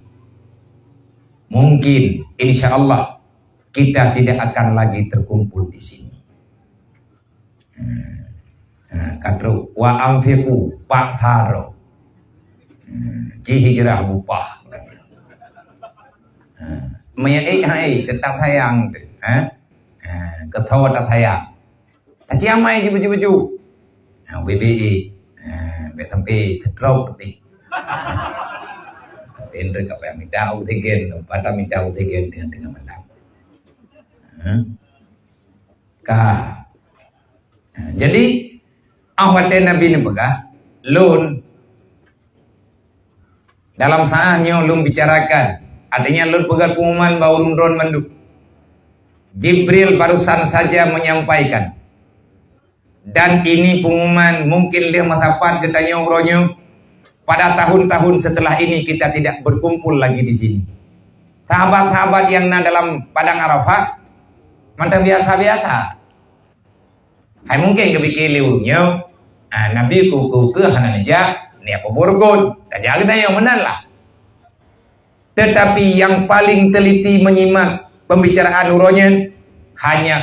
mungkin insya Allah kita tidak akan lagi terkumpul di sini. Kadru wa amfiku patharo, hijrah bupah. Hai tetap sayang, ketawa tak sayang. Tak ciamai je baju-baju. BBE, sampai terlalu ni. Pendek apa yang minta utigen, pada minta utigen dengan menang. Jadi awatnya Nabi ni pegah, lun dalam saatnya lun bicarakan. Artinya lu pegang pengumuman bahwa Run menduk. Jibril barusan saja menyampaikan. Dan ini pengumuman mungkin dia matapat katanya uronya. Pada tahun-tahun setelah ini kita tidak berkumpul lagi di sini. Sahabat-sahabat yang dalam padang Arafah macam biasa-biasa. Hai mungkin kepikir liunya. Nabi ku ke hana nejak ni apa burukun. Tak jaga yang benar lah. Tetapi yang paling teliti menyimak pembicaraan uronya hanya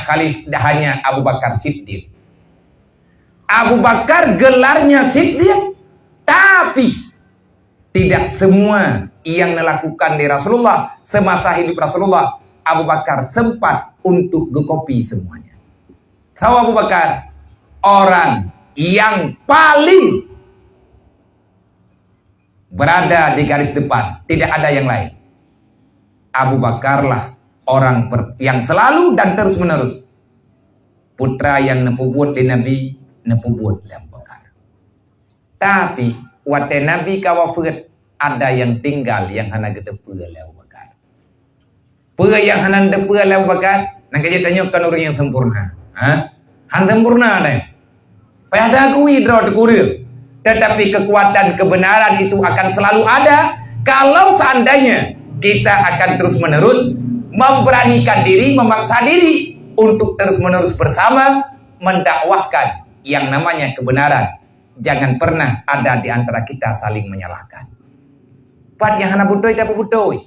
Abu Bakar Siddiq. Abu Bakar gelarnya Siddiq, tapi tidak semua yang melakukan di Rasulullah semasa hidup Rasulullah. Abu Bakar sempat untuk gekopi semuanya. Tahu Abu Bakar orang yang paling berada di garis depan, tidak ada yang lain. Abu Bakarlah orang yang selalu dan terus menerus putra yang nepubut di Nabi nepubut dalam perkara. Tapi wate Nabi kawafut ada yang tinggal yang hana gedepe dalam perkara. Pe yang hana gedepe dalam perkara, nak kerja tanyakan orang yang sempurna. Han sempurna deh. Pada aku hidro dekuril. Tetapi kekuatan kebenaran itu akan selalu ada kalau seandainya kita akan terus-menerus memberanikan diri, memaksa diri untuk terus-menerus bersama mendakwahkan yang namanya kebenaran. Jangan pernah ada di antara kita saling menyalahkan. Pat yang hana butoi tapi butoi.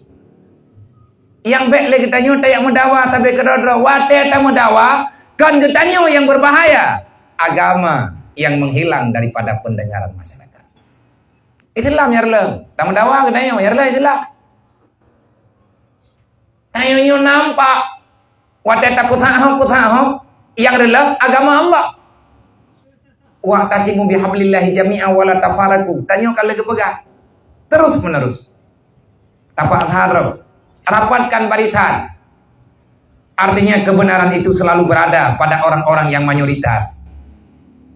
Yang baik lagi tanya tak yang mendawa tapi kedua-dua wate tak mendawa kan ketanya yang berbahaya. Agama yang menghilang daripada pendengaran masyarakat. Itulah nyarlem. Tak mendawa ketanya nyarlem itulah. Tanya nampak wate tak putah yang adalah agama Allah. Wa tasimu bihablillahi jami'a wa la tafarraqu. Tanya kalau kepegang. Terus menerus. Tapak harap. Rapatkan barisan. Artinya kebenaran itu selalu berada pada orang-orang yang mayoritas.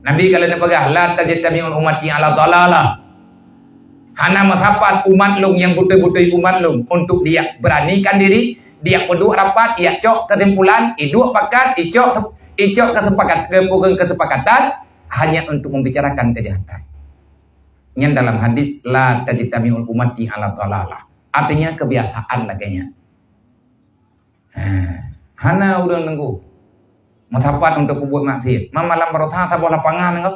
Nabi kalau dia pegang la tajtami'ul ummati ala dhalalah. Hana menghapat umat lung yang betul-betul umat lung untuk dia beranikan diri, dia peduk rapat, ia cok kesimpulan, iduk pakat, icok kesepakatan hanya untuk membicarakan kejahatan. Yang dalam hadis la tajtami'ul ummati ala dhalalah. Artinya kebiasaan laganya. Hana udah nunggu. Matapat untuk buat maksiat. Malam berotha tak boleh lapangan engkau.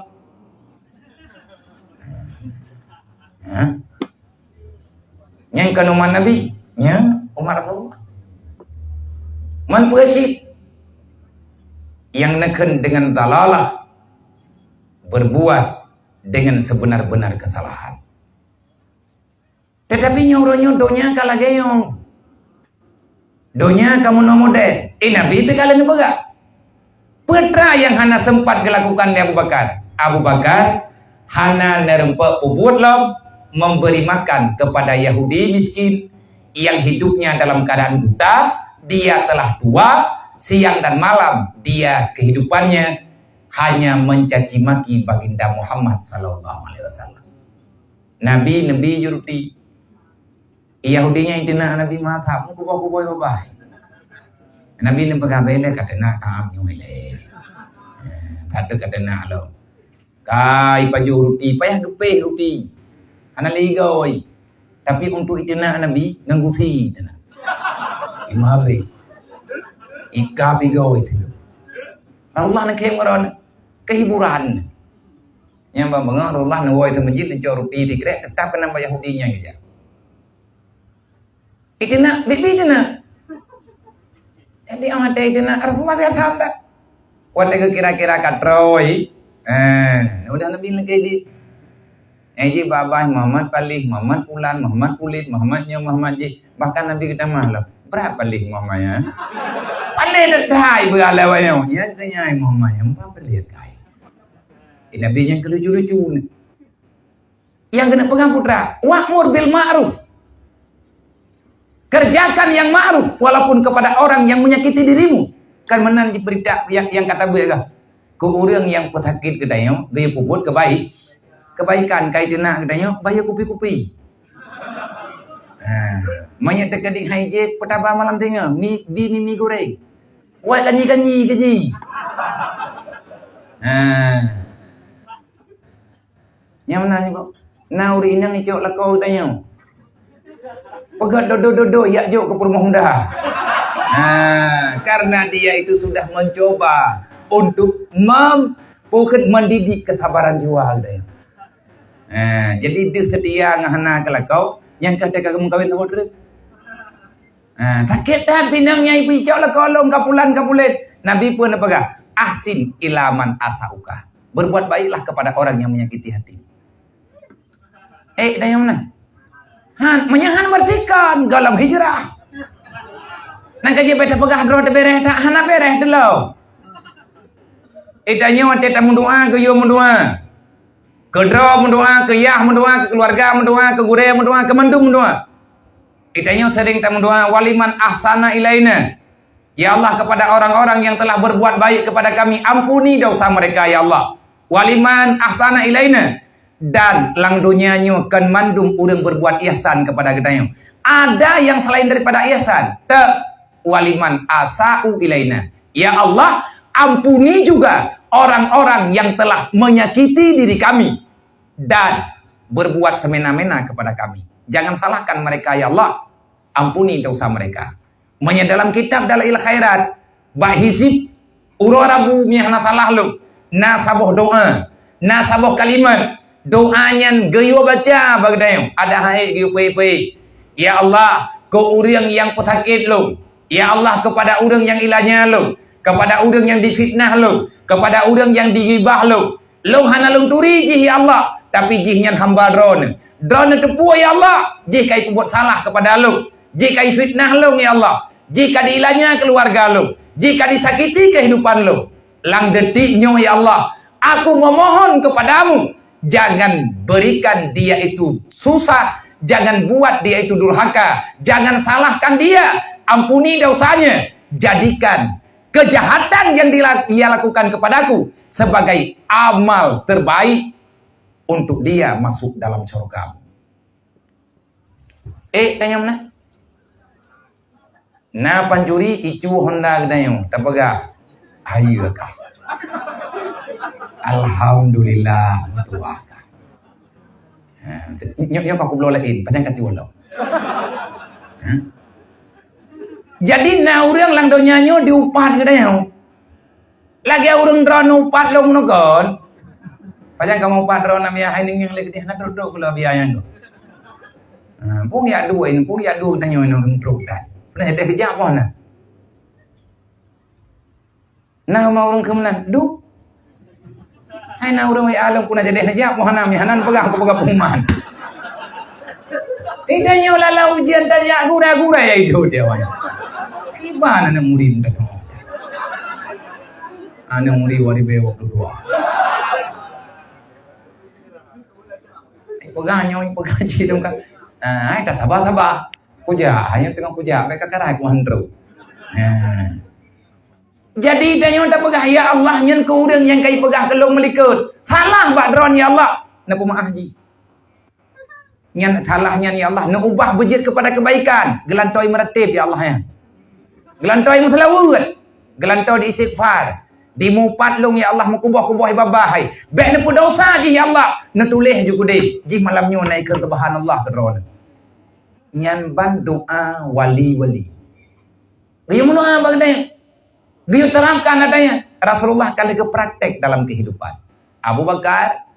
Yang kan umat Nabi, ya, umat Rasulullah. Man puasit yang neken dengan dalalah berbuat dengan sebenar-benar kesalahan. Tetapi nyuruhnya donya kalah gayong. Donya kamu nomode. Nabi kalian juga. Putra yang hana sempat dilakukan Abu Bakar. Abu Bakar hana nerempa ubud lom memberi makan kepada Yahudi miskin yang hidupnya dalam keadaan buta. Dia telah tua, siang dan malam dia kehidupannya hanya mencaci maki baginda Muhammad sallallahu alaihi wasallam. Nabi juruti. Yahudinya itu nak Nabi mata, kubo baik. Nabi ni pegawai kata nak kam nyole. Kata nak lo. Kai paju roti, payah gepeh roti. Ana ligoi. Tapi untuk itu nak Nabi ngangguti dana. Imabe. Ika bigo itu. Allah nak kemoran kehiburan. Yang bang Allah nak woi ke masjid nak roti dikrek tetap nama Yahudinya saja. Itu nak, bibi itu nak. Jadi orang ada itu nak, Rasulullah dia tahu tak? Waktu kira-kira katroi, udah Nabi lagi di, Eji babah Muhammad Palih, Muhammad Pulan, Muhammad Kulit, Muhammadnya Muhammad Ji, bahkan Nabi kita malam, berapa Palih Muhammadnya? Palih dah, ibu alawanya, ya kenyai Muhammadnya, berapa Palih kai? Nabi yang kelucu-lucu, yang kena pegang putra, wa'mur bil ma'ruf. Kerjakan yang ma'ruf walaupun kepada orang yang menyakiti dirimu. Kan menang di berita yang kata berita. Ke orang yang pesakit kedanya, gaya puput kebaikan kaitana kedanya, bayar kupi-kupi. Mayat terkeding haije petaba malam tengah, mi goreng. Wai kanyi gaji. Yang mana ni kok? Nauri inang icok lakau tanya. Pegat dodo ya jauh ke rumah Honda. Karena dia itu sudah mencoba untuk mendidik kesabaran jual dia. Jadi dia setia ngahana kelakau yang kata kamu kawin tahu dulu. Takut dah tinangnya ibu icok lah kolong kapulet. Nabi pun apa? Ahsin ilaman asauka. Berbuat baiklah kepada orang yang menyakiti hati. Dah yang mana? Menyahan bertikan dalam hijrah. Nang kaji beta pegah dro te bereh tak hana bereh delo. Itanya wate ta mundoa ke yo mundoa. Ke dro mundoa, ke yah mundoa, ke keluarga mundoa, ke gure mundoa, ke mendung mundoa. Itanya sering ta mundoa waliman ahsana ilaina. Ya Allah kepada orang-orang yang telah berbuat baik kepada kami, ampuni dosa mereka ya Allah. waliman ahsana ilaina, dan lang dunianya kan mandum urang berbuat ihsan kepada kita. Ada yang selain daripada ihsan, waliman asa'u ilaina. Ya Allah, ampuni juga orang-orang yang telah menyakiti diri kami dan berbuat semena-mena kepada kami. Jangan salahkan mereka ya Allah, ampuni dosa mereka. Dalam kitab Dalail Khairat, bak hizib urarabu mihna talahlum, nasabuh doa, nasabuh kalimat, doanya geyo baca bagdayo, ada hai geyo pe. Ya Allah, ke orang yang pesakit lo, ya Allah kepada orang yang ilahnya lo, kepada orang yang difitnah lo, kepada orang yang digibah lo hana lo turi jih ya Allah, tapi jihnya hamba drone tepu ya Allah, jika itu buat salah kepada lo, jika fitnah lo ya Allah, jika diilahnya keluarga lo, jika disakiti kehidupan lo, lang detiknya ya Allah, aku memohon kepadamu, jangan berikan dia itu susah, jangan buat dia itu durhaka, jangan salahkan dia, ampuni dosanya, jadikan kejahatan yang dia lakukan kepadaku sebagai amal terbaik untuk dia masuk dalam surga. Tanya mana? Na pancuri icu Honda gdayo, tapaga. Ayo ka. Alhamdulillah doa. Nyok aku belolain, padang kati walau. Jadi na urang lang do nyanyo diupat gdayo. Lagi urang drone upat long no kon. Padang kamu upat drone namanya haining yang lagi na duduk kula biayang ko. Pung ya duin, pung ya du tanyo no ngtruk dat. Pernah ada kerja apa na? Nah mau urang kemelan, du. Hai na urang ai alam puna jadi naja mohana mi hanan pegang pegang perumahan. Tanyo lala ujian tanya gura-gura ya itu dia wan. Gimana na murid ta? Ana murid wali bewok dua. Pegang cidung kan. Ai tak sabar. Kuja, hanya tengah kuja, mereka karai ku handro. Jadi tanyo tak pegah ya Allah nyen ke urang yang kai pegah kelong melikut. Salah bak dron ya Allah. Napa maaf ji. Nyen salahnya ya Allah, nak ubah bejit kepada kebaikan. Gelantoi meretip ya Allah ya. Gelantoi muslawut. Gelantoi istighfar. Dimupat long ya Allah mukubah-kubah ibabahai. Bek ne pu dosa ji ya Allah. Netulih juga deh. Ji malamnya naik ke subhanallah ke dron. Nyan ban doa wali-wali. Dia doa bagaimana? Dia terangkan adanya. Rasulullah kali ke praktek dalam kehidupan. Abu Bakar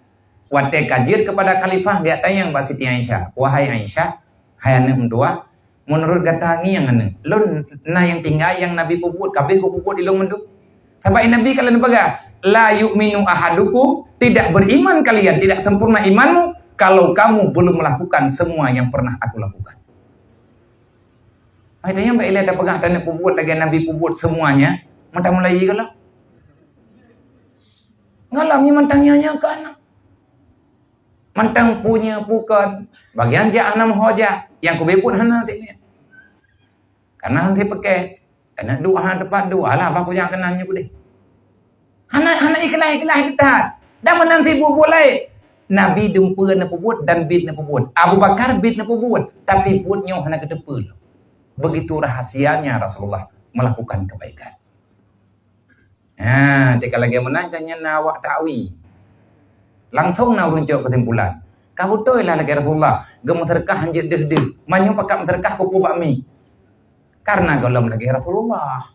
wate kajir kepada khalifah dia tanya Mbak Siti Aisyah, wahai Aisyah, hai ane mendua, menurut kata ngi yang ane, lun na yang tinggal yang Nabi puput, kabeh ku puput di long mendu. Sampai Nabi kalian baga, la yu'minu ahadukum, tidak beriman kalian, tidak sempurna imanmu kalau kamu belum melakukan semua yang pernah aku lakukan. Akhirnya Mbak Ili ada pegang dan puput lagi Nabi puput semuanya, mentang mulai kalau ngalamnya mentangnya kan. Mentang punya bukan bagian jahanam hoja yang kubeput hana tiknya. Karena nanti pakai dan doa depan doa lah apa punya kenannya ku deh. Hana ikhlas kita. Dan nanti boleh Nabi dumpeun na pubut dan bid na pubut. Abu Bakar bid na pubut tapi putnya hana kedepul. Begitu rahasianya Rasulullah melakukan kebaikan. Jika lagi menanyakannya nawak ta'wi. Langsung na runcuk kesimpulan. Kau betul lah lagi Rasulullah. Gemu serkah hanjit deg-deg. Manyu pakam serkah kupu bakmi. Karena golong lagi Rasulullah.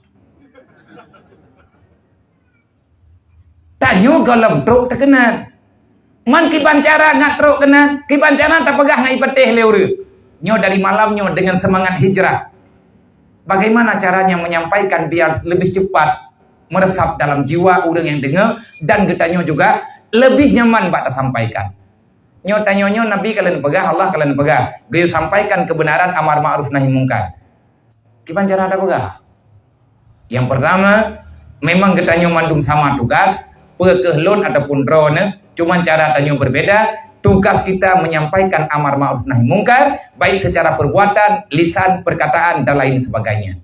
Tanyu golong truk terkena. Man kiban cara ngat truk kena. Kiban cara tak pegah ngai petih leure. Nyo dari malamnya dengan semangat hijrah. Bagaimana caranya menyampaikan biar lebih cepat meresap dalam jiwa orang yang dengar dan getanyo juga lebih nyaman bak sampaikan. Nyo tanyonyo Nabi kalian pegah, Allah kalian pegah. Beliau sampaikan kebenaran amar ma'ruf nahi mungkar. Gimana cara ada pegah? Yang pertama, memang getanyo mandum sama tugas, pekehlon ataupun drone, cuman cara tanyo berbeda. Tugas kita menyampaikan amar ma'ruf nahi mungkar, baik secara perbuatan, lisan, perkataan dan lain sebagainya.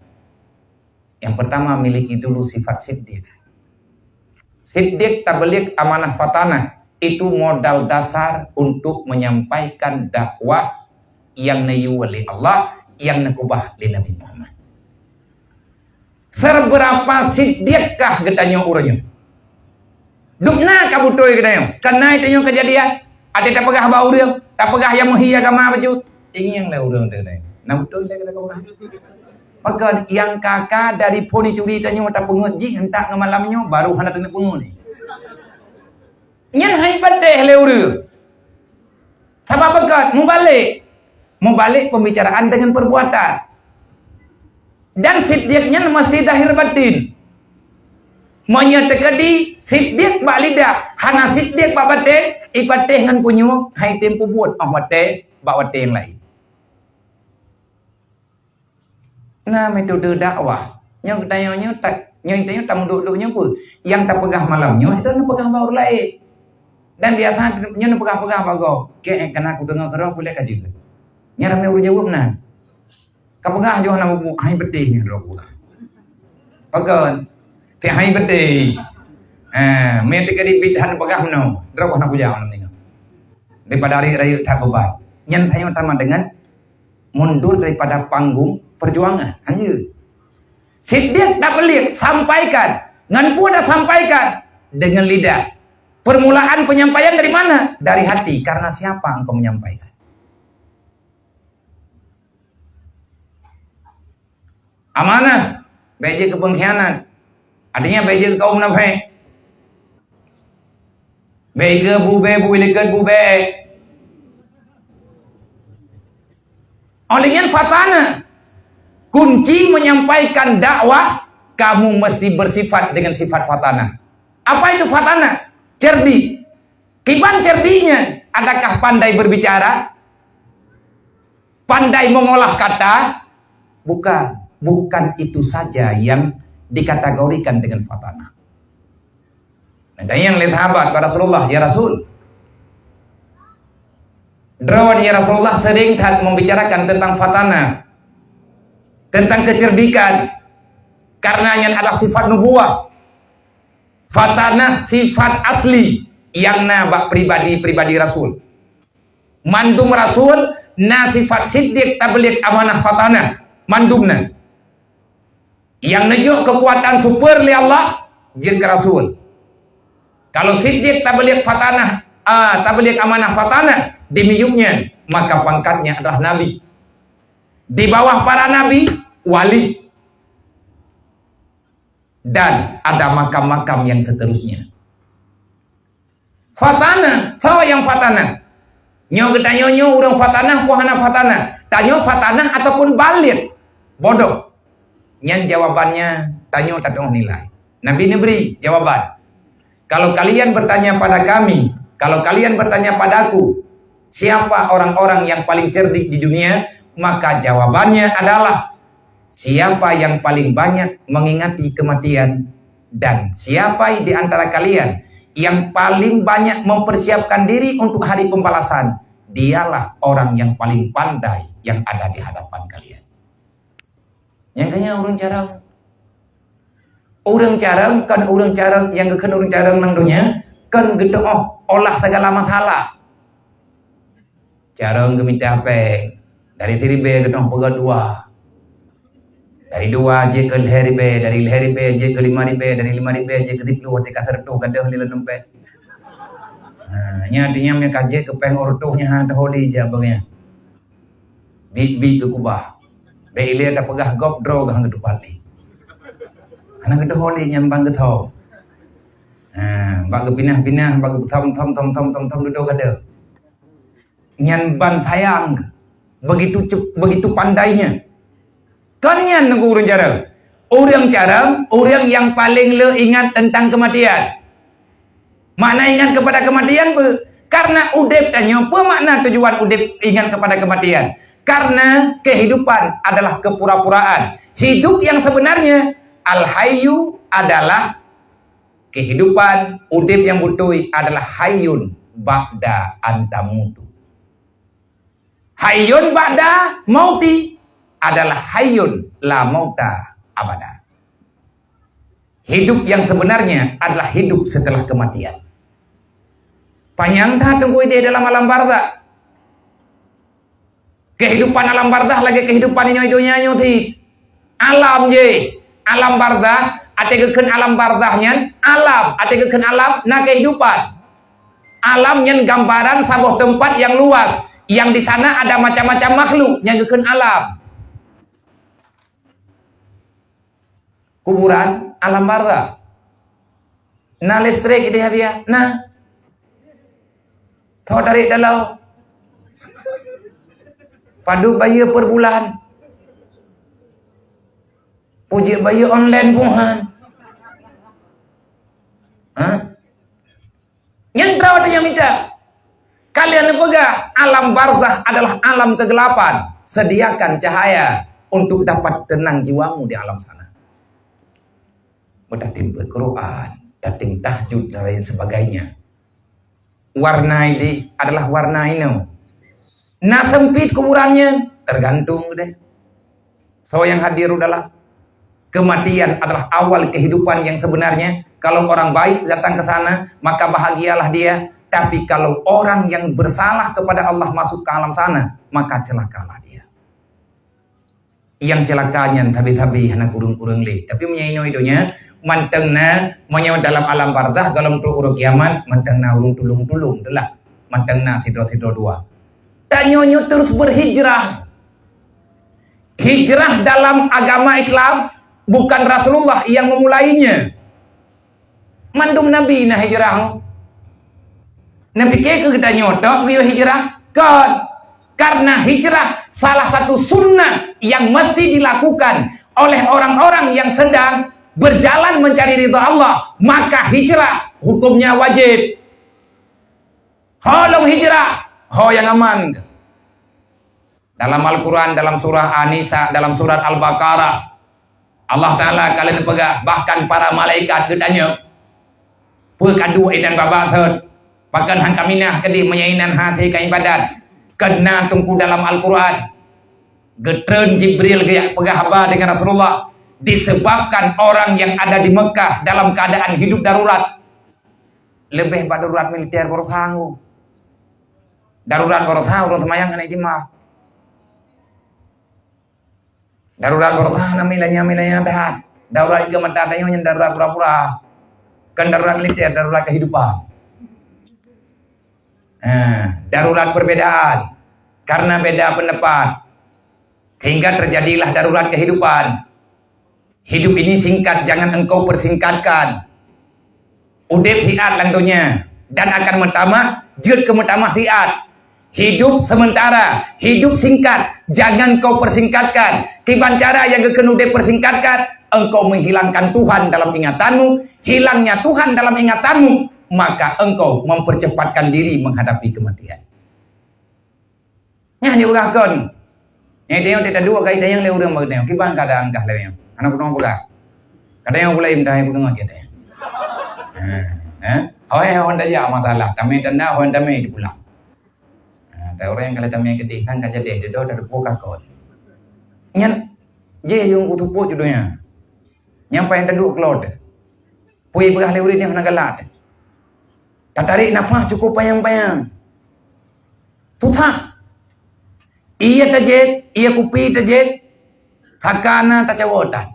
Yang pertama, miliki dulu sifat siddiq. Siddiq, tabligh, amanah, fatanah itu modal dasar untuk menyampaikan dakwah yang nayu oleh Allah, yang nakubah oleh Nabi Muhammad. Seberapa siddiqkah getanya urangnya? Dukna kabutoi getanya. Karena itu kejadian. Ada tak pegah bau dia, tak pegah yang muhia kama baju. Ingin yang dah urang dia. Nah betul dia kata kau. Maka yang kakak dari poni curi tanya tak penguji hentak ngemalamnya baru hendak kena pengu ni. Nyan hai badeh le urang. Sama pekat Mubalik pembicaraan dengan perbuatan. Dan siddiqnya mesti zahir batin. Menyatakan di siddiq bak lidah, hana siddiq bak batin, ipatih ngan punyu hai tempo buat batin bak batin lain. Nah, metode dakwah. Yang tanya tak duduknya pun. Yang tak pegah malamnya itu nak pegah baur lain. Dan dia tanya nak pegah bago. Ke kena aku dengar kerang boleh kaji. Nya ramai urang jawab nah. Kapegah jo hana bu hai betih ni rok buka. Pagon. Te hai betih. Me te kadi bidhan pegah no. Rok hana puja on ni. Daripada hari raya tak obat. Nyan saya utama dengan mundur daripada panggung perjuangan. Hanya siddiq tak pelik sampaikan. Ngan pun dah sampaikan dengan lidah. Permulaan penyampaian dari mana? Dari hati. Karena siapa engkau menyampaikan? Amanah, beje ke pengkhianat. Artinya beje ke kaum munafik. Beje bube builekat bube. Olehnya fatana. Kunci menyampaikan dakwah, kamu mesti bersifat dengan sifat fatana. Apa itu fatana? Cerdik. Kiban cerdinya, adakah pandai berbicara? Pandai mengolah kata? Bukan itu saja yang dikategorikan dengan fatanah. Ada yang lihat sahabat pada Rasulullah, ya Rasul. Derawan ya Rasulullah sering membicarakan tentang fatanah, tentang kecerdikan, karena yang ada sifat nubuah. Fatanah sifat asli yang nabak pribadi Rasul. Mandum Rasul na sifat siddiq tabligh amanah fatanah mandumna. Yang nejuk kekuatan super li Allah jin ke Rasul. Kalau siddiq tabligh fatanah, tabligh amanah fatanah demiyuknya, maka pangkatnya adalah nabi. Di bawah para nabi wali. Dan ada makam-makam yang seterusnya. Fatanah, tahu yang fatanah? Nyo ketanya nyo urang fatanah, kuhana fatanah. Tanya fatanah ataupun balir. Bodoh. Nyan jawabannya tanya tak tahu nilai. Nabi ini beri jawaban. Kalau kalian bertanya pada kami, kalau kalian bertanya padaku, siapa orang-orang yang paling cerdik di dunia? Maka jawabannya adalah siapa yang paling banyak mengingati kematian dan siapa di antara kalian yang paling banyak mempersiapkan diri untuk hari pembalasan, dialah orang yang paling pandai yang ada di hadapan kalian. Yang kaya orang carang kan orang carang yang kena orang carang nang dunia kan gitu olah segala masalah. Carang gemita apa? Dari tiribe ke pega dua. Dari dua je ke leheribe, dari leheribe je ke 5.000, dari 5.000 je ke 10 hati kasar tu kada holi lempet. Nya artinya me kaje ke peng ortuhnya ha holi je bagnya. Big ke kubah. Beile tak pegah gop draw hang ke pali. Anak ke holi nyambang ke tau. Bag pinah-pinah, bag thom duduk kada. Nyan ban tayang. Begitu pandainya. Kanyan nunggu orang jarang. Orang jarang, orang yang paling le ingat tentang kematian. Makna ingat kepada kematian apa? Karena udip tanya, apa makna tujuan udip ingat kepada kematian? Karena kehidupan adalah kepura-puraan. Hidup yang sebenarnya al-hayyu adalah kehidupan, udip yang butui adalah hayyun ba'da antamutu. Hayyun ba'da mauti adalah hayyun la mauta abada. Hidup yang sebenarnya adalah hidup setelah kematian. Panjang tak tunggu dia dalam alam barzah. Kehidupan alam barzah lagi kehidupan dunia nyoti. Alam je, alam barzah, ategekeun alam barzahnya, alam, ategekeun alam na kehidupan. Alam yang gambaran sebuah tempat yang luas, yang di sana ada macam-macam makhluk, nyagekeun alam. Kuburan alam barzah. Nah listrik itu dia. Nah. Tahu dari dalam. Padu bayar per bulan. Puji bayar online buhan. Hah? Yang terawat yang minta. Kalian pegang alam barzah adalah alam kegelapan. Sediakan cahaya untuk dapat tenang jiwamu di alam sana. Dating Al-Quran, dating tahajud dan lain sebagainya. Warna ini adalah warna ini. Nah sempit kuburannya, tergantung deh. So yang hadir adalah kematian adalah awal kehidupan yang sebenarnya. Kalau orang baik datang ke sana, maka bahagialah dia. Tapi kalau orang yang bersalah kepada Allah masuk ke alam sana, maka celakalah dia. Yang celakanya tabi-tabi anak kurung-kurung li. Tapi menyainoi idonya mantengna menyawa dalam alam barzah dalam uruk kiamat mantengna urung tulung-tulung adalah mantengna tidur-tidur dua. Tanyonyo terus berhijrah. Hijrah dalam agama Islam bukan Rasulullah yang memulainya. Mandum Nabi nah hijrah. Nabi ke kita nyotok dia hijrah kan. Karena hijrah salah satu sunnah yang mesti dilakukan oleh orang-orang yang sedang berjalan mencari ridha Allah, maka hijrah hukumnya wajib. Holong hijrah, ho yang aman. Dalam Al-Quran, dalam surah An-Nisa, dalam surat Al-Baqarah, Allah Ta'ala kalian pegang, bahkan para malaikat ketanya, pekadu dan babak third, bahkan hangkaminah kedi menyainan hati ke ibadat, kena tunggu dalam Al-Quran, getren Jibril gaya pegang habar dengan Rasulullah, disebabkan orang yang ada di Mekah dalam keadaan hidup darurat. Lebih pada darurat militer baru sanggup. Darurat baru tahu semayang kan ijma. Darurat baru tahu namanya dah. Darurat juga mata tanya darurat pura-pura. Kan darurat militer, darurat kehidupan. Darurat perbedaan. Karena beda pendapat. Hingga terjadilah darurat kehidupan. Hidup ini singkat, jangan engkau persingkatkan. Udep hiat lantunya dan akan mentamak, jut ke mentamak hiat. Hidup sementara, hidup singkat, jangan kau persingkatkan. Kiban cara yang kekenu udep persingkatkan, engkau menghilangkan Tuhan dalam ingatanmu. Hilangnya Tuhan dalam ingatanmu, maka engkau mempercepatkan diri menghadapi kematian. Nyanyi ulahkan. Yang dia tidak dua kali yang lewat dengan bagian. Kiban keadaan kah lewat. Anak pun buka. Kadang yang boleh imdah pun dengar kita. Oh ya, orang saja masalah. Kami tanda orang kami dipulang. Tapi orang yang kalau kami ketikan kan jadi dia dah ada buka kon. Nyan, je yang utupu judulnya. Nyampai yang terduk keluar. Pui berah lewat dia nak galat. Tak tarik nafas cukup payang-payang. Tutah. Ia tajet, ia kupi tajet. Takana tak cawotan.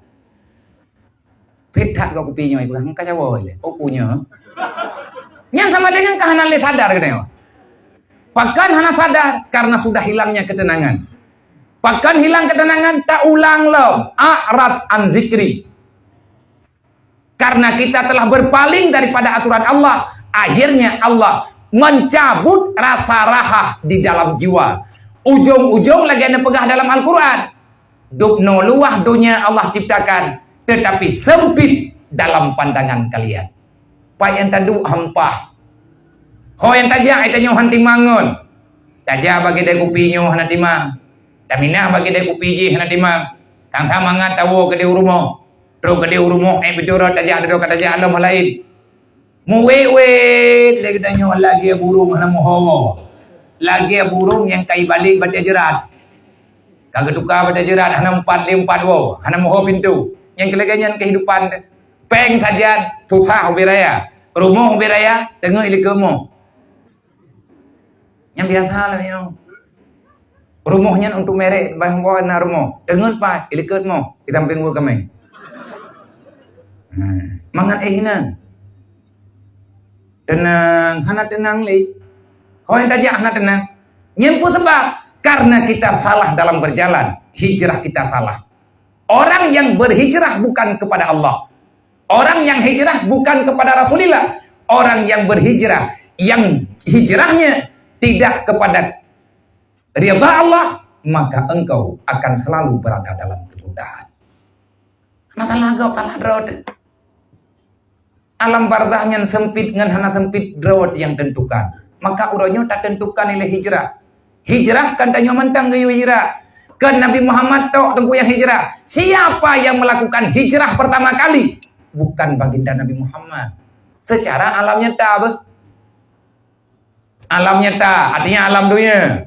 Fitat kau kupinya ibu kan cawo le. Oh punya. Yang sama dengan kahanan le sadar katanya. Pakan hana sadar karena sudah hilangnya ketenangan. Pakan hilang ketenangan tak ulang lo. A'rad an zikri. Karena kita telah berpaling daripada aturan Allah, akhirnya Allah mencabut rasa raha di dalam jiwa. Ujung-ujung lagi ada pegah dalam Al-Quran. Dukno luah dunia Allah ciptakan, tetapi sempit dalam pandangan kalian. Pak yang tadu hampah. Ho yang tajak itanyo hanti mangun. Tajak bagi dia kupinya hana timang. Taminah bagi dia kupiji hana timang. Tang mangat tawo ke dia urumo. Terus ke dia urumo bidoro tajak do kata tajak alam lain. Muwewe le kitanyo lagi burung hana mohongo. Lagi burung yang kai balik baca jerat. Kagak tukar pada jerat hana empat wo hana moho pintu yang keleganyan kehidupan Peng saja susah ubiraya. Rumah ubiraya tengok ili kemo. Yang biasa lah ni. Rumahnya untuk merek bahan na rumah. Tengok pa ili kemo. Kita peng gua kami. Mangat hinan. Tenang, hana tenang li. Kau yang tajak hana tenang. Nyempu sebab karena kita salah dalam berjalan, hijrah kita salah. Orang yang berhijrah bukan kepada Allah. Orang yang hijrah bukan kepada Rasulullah. Orang yang berhijrah, yang hijrahnya tidak kepada ridha Allah, maka engkau akan selalu berada dalam kemudahan. Karena talah drod. Alam bardahnya sempit dengan hana sempit drod yang tentukan. Maka uranya tak tentukan nilai hijrah. Hijrah kan tanya mentang gayu hijrah. Kan Nabi Muhammad tok tunggu yang hijrah. Siapa yang melakukan hijrah pertama kali? Bukan baginda Nabi Muhammad. Secara alam nyata apa? Alam nyata, artinya alam dunia.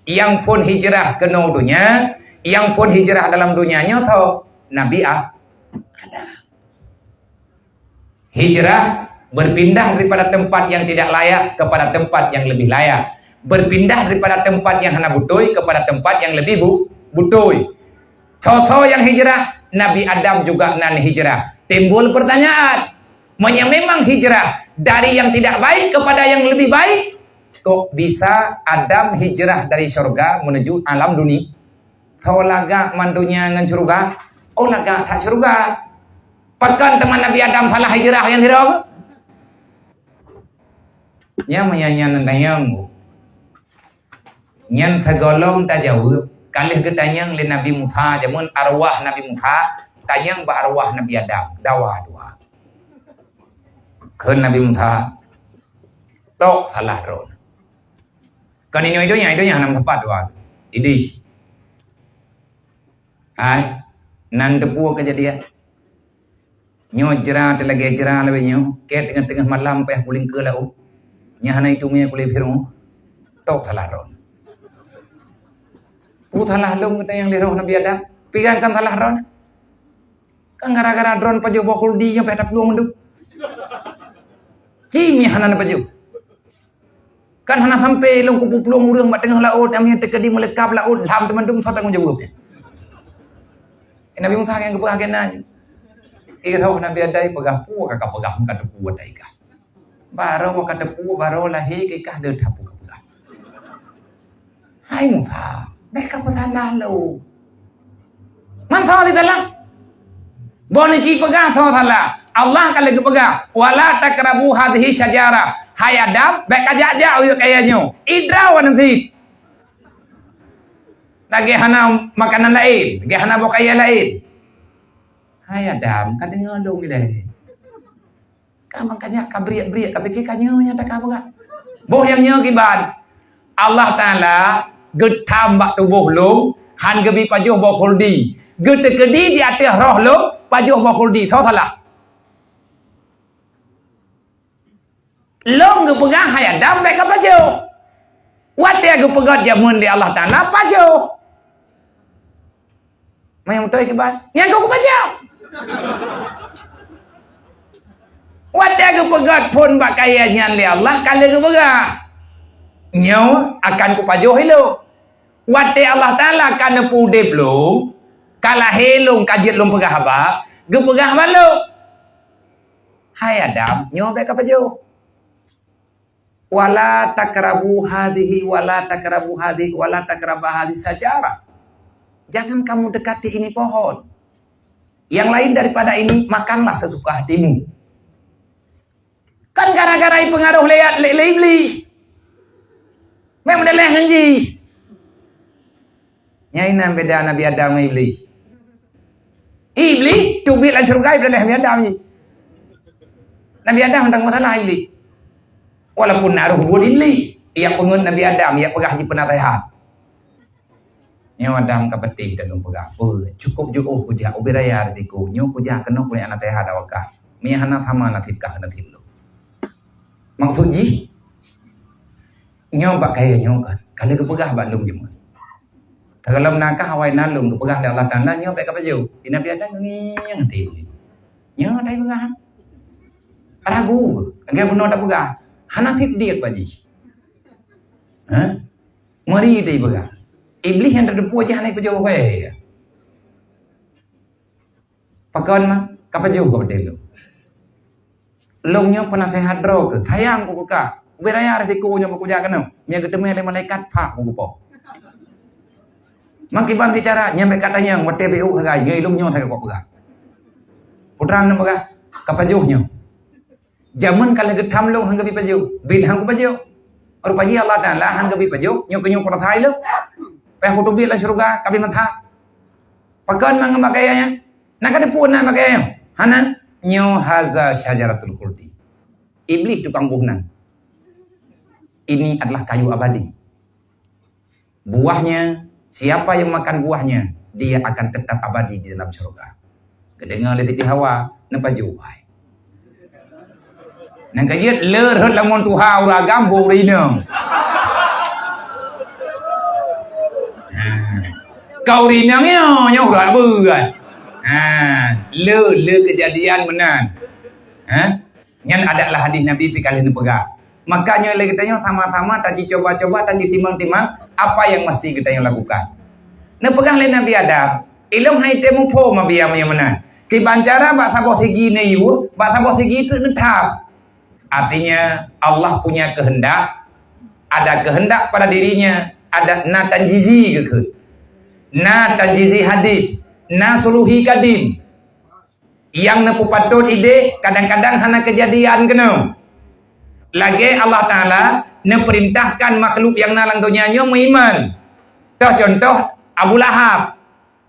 Yang pun hijrah ke dunia, yang pun hijrah dalam dunianya so Nabi ada. Hijrah berpindah daripada tempat yang tidak layak kepada tempat yang lebih layak. Berpindah daripada tempat yang hana butoi kepada tempat yang lebih butoi. Contoh yang hijrah, Nabi Adam juga nan hijrah. Timbul pertanyaan, memang hijrah dari yang tidak baik kepada yang lebih baik? Kok bisa Adam hijrah dari surga menuju alam dunia? Kau laga mandunya ngan surga? Oh laga tak surga. Pakan teman Nabi Adam salah hijrah yang hijrah? Nya menyanyian tanyang. Nyan tergolong tak jauh. Kalih ketanyang le Nabi Musa, jamun arwah Nabi Musa, tanyang ba arwah Nabi Adam, dawa dua. Keun Nabi Musa, tok salah ron. Kan ini itu yang nam tepat dua. Idis. Hai, nan tepu kejadian. Nyo jera telagi jera lebih nyo, ke tengah-tengah malam payah puling ke lau. Nyahana itu punya kulit firmu, tok salah ron. Salah long kita yang liroh Nabi Adam, pigangkan salah ron. Kan gara-gara drone paju bokul di yang petak luang mendu. Kimi hana paju. Kan hana sampai long kupu peluang urang mak tengah laut amnya tekedi melekap laut lam teman dum so tanggung jawab. Nabi Musa yang kepakai nanya. Iraw Nabi Adam pegah pu kakak pegah kata pu dai ka. Baro kata pu baro lahi kah de tapu ka pegah. Hai Musa, mereka bersalah lo. Man salah salah. Boleh ci pegang salah. Allah kalau kepegang, wala takrabu hadhihi syajara. Hai Adam, baik aja uyuk kayaknya. Idraw nanti. Lagi hana makanan lain, lagi hana bokaya lain. Hai Adam, kan dengar dong ni. Kan makanya kabriak kabiki kanyo nya tak apa gak. Boh yang nyo kiban. Allah Taala getam bak tubuh long, han gebi pajuh bokuldi. Gete kedi di atas roh long, pajuh bokuldi. Salah. Long ge pegang hai Adam baik apa pajuh. Wat dia ge pegat jamun di Allah Taala pajuh. Mai betul kiban. Yang kau pajuh. Wat dia ge pegat pun bak kayanya li Allah kalau ge pegang. Nyo akan ku pajuh hilo. Wate Allah Ta'ala kana pudip lu kalah helung kajit lum pegah habak ge pegah malu. Hai Adam, nyo baik apa jo? Wala takrabu hadhihi wala takrabu hadhihi wala takrabah hadhihi sajara. Jangan kamu dekati ini pohon. Yang lain daripada ini makanlah sesuka hatimu. Kan gara-gara pengaruh lihat iblis. Memang dah leh nganji. Nyai nan beda Nabi Adam dengan iblis. Iblis tubik lan surga dah leh Nabi Adam ni. Nabi Adam tentang masalah iblis. Walaupun naruh buat iblis, ia pengun Nabi Adam, ia pegah di penasihat. Nyo Adam ka penting dan pegah. Cukup juga puja ubiraya artiku. Nyo puja kena punya anak tehat awakah. Mi hana sama natib kah natib lu. Maksud ji nyo bak kaya nyo kan. Kalau kepegah bak lung jemut. Kalau nakah awai nalung kepegah Allah Taala nyo baik apa jauh. Nabi Adam nging ti. nya dai begah ragu agak benar tak begah hana dia baji mari dai begah iblis yang terdepu aja hana pejauh kaya pakon mah kapejauh ka bedel longnya penasehat ro ke tayang ku ka beraya resiko nya ku jakan nya ketemu oleh malaikat pak ku po makiban cara nyampe katanya wate bu hagai ngai longnya saya kok begah putrang na begah kapejauhnya zaman kalau getam long hangga bi pejauh bin hang ku pejauh rupanya Allah Taala hangga bi pejauh nyo kenyo ko thai lo pe ku tu bi lan surga kabi matha pakon mang makayanya nak ada pun nak makayanya hana nyo haza syajaratul khuldi iblis tukang buhnan ini adalah kayu abadi buahnya siapa yang makan buahnya dia akan tetap abadi di dalam surga kedengar letiti hawa napa juai nang kajit ler hot lamon tu ha ura gambo rinong kau rinong nyo ura bu kan le kejadian benar yang adalah hadis Nabi fikali nepega makanya lagi kita sama-sama tadi coba-coba tadi timang-timang apa yang mesti kita yang lakukan nepega le Nabi Adam ilmu hai temu po mabia mana kibancara bak saboh segi ne yu bak saboh segi itu netap artinya Allah punya kehendak ada kehendak pada dirinya ada na tanjizi ke na tanjizi hadis na suluhi kadin yang nepu patut ide kadang-kadang hana kejadian kena lagi Allah Ta'ala neperintahkan makhluk yang nalang dunianya beriman contoh Abu Lahab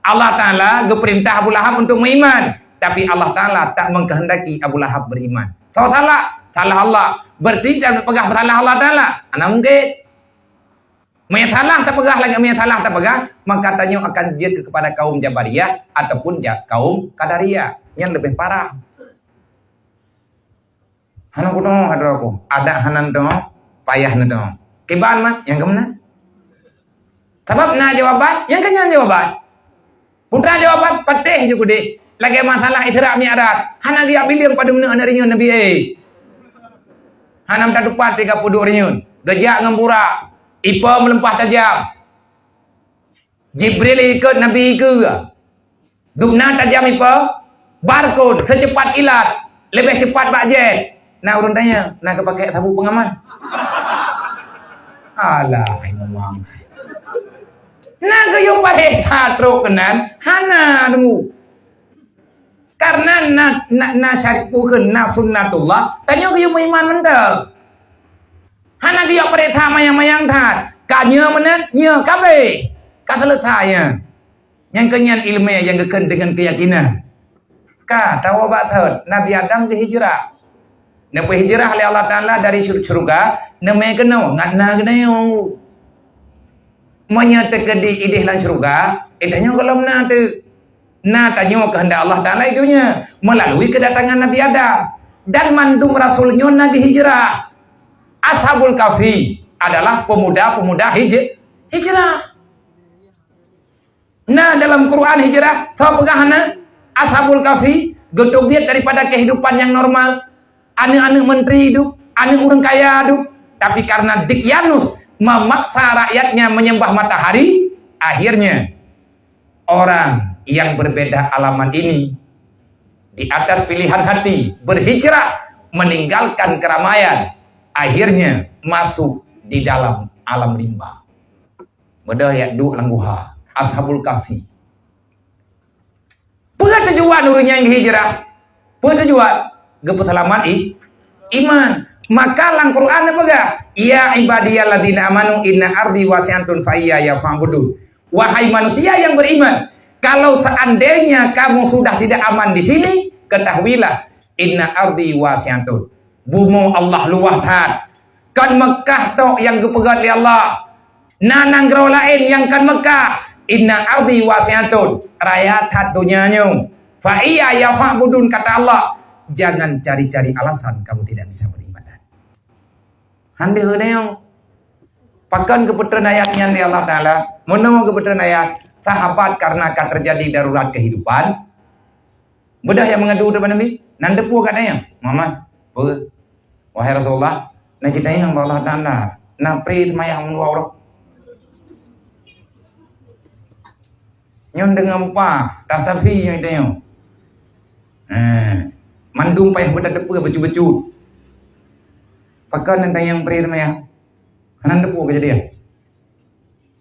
Allah Ta'ala geperintah Abu Lahab untuk beriman tapi Allah Ta'ala tak mengkehendaki Abu Lahab beriman salah Allah berarti jangan pegah salah Allah Ta'ala ana mungkin salah tak pegah lagi salah tak pegah maka tanya akan jatuh kepada kaum Jabariyah ataupun kaum Qadariyah yang lebih parah hana kuno ada hanan to payah na to kiban mah yang kemana sebab na jawaban yang kanya jawaban putra jawaban patih je kude lagi masalah Isra Mi'raj hana dia bilang pada mana rinyun Nabi hanam tak dupat 32 rinyun gejak ngambura ipa melempah tajam Jibril ikut Nabi ke dubna tajam ipa barcode secepat kilat lebih cepat Pak Jet nak urun tanya nak pakai sabuk pengaman alah memang nak yo pare tatro kenan hana dengu karena na syarifukeun na sunnatullah tanya ke yo iman menteu hana dia perintah mayang-mayang tat kanya menen nya kabe ka selesainya yang kenyan ilmu yang geken dengan keyakinan ka tahu batat Nabi Adam ke hijrah nepe hijrah oleh Allah Taala dari surga neme kena ngatna kena yo menyata kedi idih lan surga itanya kalau na tu na tanya kehendak Allah Taala itunya melalui kedatangan Nabi Adam dan mandum rasulnya nagi hijrah Ashabul Kahfi adalah pemuda-pemuda hijrah. Nah dalam Quran hijrah, tahu pegahana Ashabul Kahfi gedobiat daripada kehidupan yang normal. Anak-anak menteri hidup, anak orang kaya hidup. Tapi karena Dikyanus memaksa rakyatnya menyembah matahari, akhirnya orang yang berbeda alamat ini di atas pilihan hati berhijrah meninggalkan keramaian. Akhirnya masuk di dalam alam rimba. Beda ya duk langguha Ashabul Kahfi. Apa tujuan urusnya yang hijrah? Apa tujuan? Gepetalamat iman. Maka lang Quran apa ga? Ya ibadiyalladzina amanu inna ardi wasi'atun fa iyya fa'budu. Wahai manusia yang beriman, kalau seandainya kamu sudah tidak aman di sini, ketahuilah inna ardi wasi'atun. Bumu Allah luah tat. Kan Mekah tok yang gepegat li Allah. Nanang gerau lain yang kan Mekah. Inna ardi wasi'atun. Raya tat dunyanya. Fa iya ya fa'budun kata Allah. Jangan cari-cari alasan kamu tidak bisa beribadat. Hande heuneu. Pakan keputusan ayatnya di Allah Ta'ala. Menemu keputusan ayat. Sahabat karena akan terjadi darurat kehidupan. Bedah yang mengadu depan Nabi. Nan depu katanya, Muhammad, apa? Wahai Rasulullah, nak kita yang Allah Taala, nak pri semayang menurut nyon dengan apa? Tas tafi yang itu yang. Mandung payah bedah depu becu-becu. Pakai nanti yang pri semayang. Hanan depu ke jadi.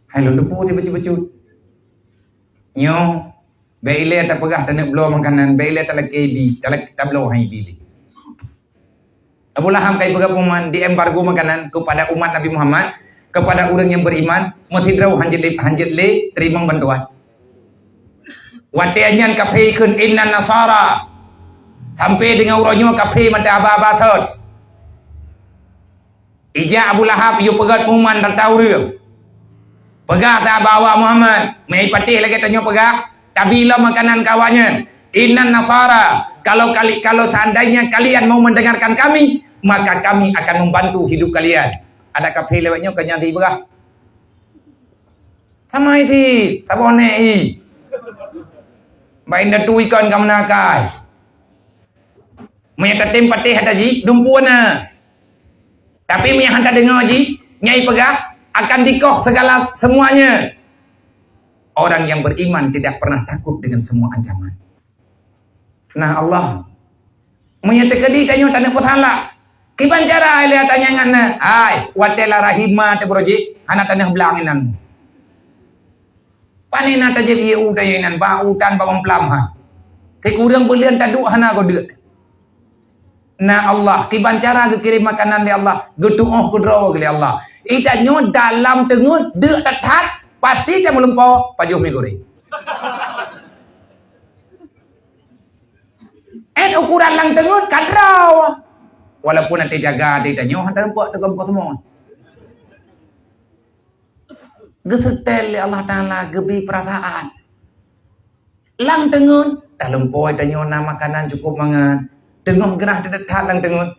Hai lo depu ti becu-becu. Nyo Baile tak pegah tak nak blow makanan, baile tak lagi bi, tak blow hai bi. Abu Lahab kai pegah puman di embargo makanan kepada umat Nabi Muhammad, kepada orang yang beriman, mutidrau hanjit le terima bantuan. Watianyan kafe kun inna nasara. Sampai dengan urangnya kafe mata aba-aba thot. Ija Abu Lahab yu pegat puman tak tahu dia. Pegah tak bawa Muhammad, mai patih lagi tanya pegah. Kabila makanan kawannya, Innan Nasara, kalau seandainya kalian mau mendengarkan kami, maka kami akan membantu hidup kalian. Ada kafe lewatnya kenyang di berah. Sama itu, tak boleh. Baik natu ikan kamu nakai. Mereka tempat teh ada ji, dumpuana. Tapi yang hendak dengar ji, nyai pegah akan dikoh segala semuanya. Orang yang beriman tidak pernah takut dengan semua ancaman. Nah Allah menyatakan di tanya tanah puthala. Kiban cara lihat tanya ngana. Ai, watela rahimah te broji, anak tanah belanginan. Panina ta je u dayinan ba utan ba memplam ha. Te kurang belian tadu hana go deut. Nah Allah kiban cara ke kirim makanan li Allah, getuoh kudraw ke Allah. Ita nyo dalam tengut deut tatat pasti dia melempau pajuh mie goreng. Ukuran lang tengut kadraw. Walaupun nanti jaga dia nyo hantar empok tegam ko semua. Gesetel Allah Taala gebi perasaan. Lang tengut dalam poi dia nyo makanan cukup mangan. Tengok gerah dekat lang tengut.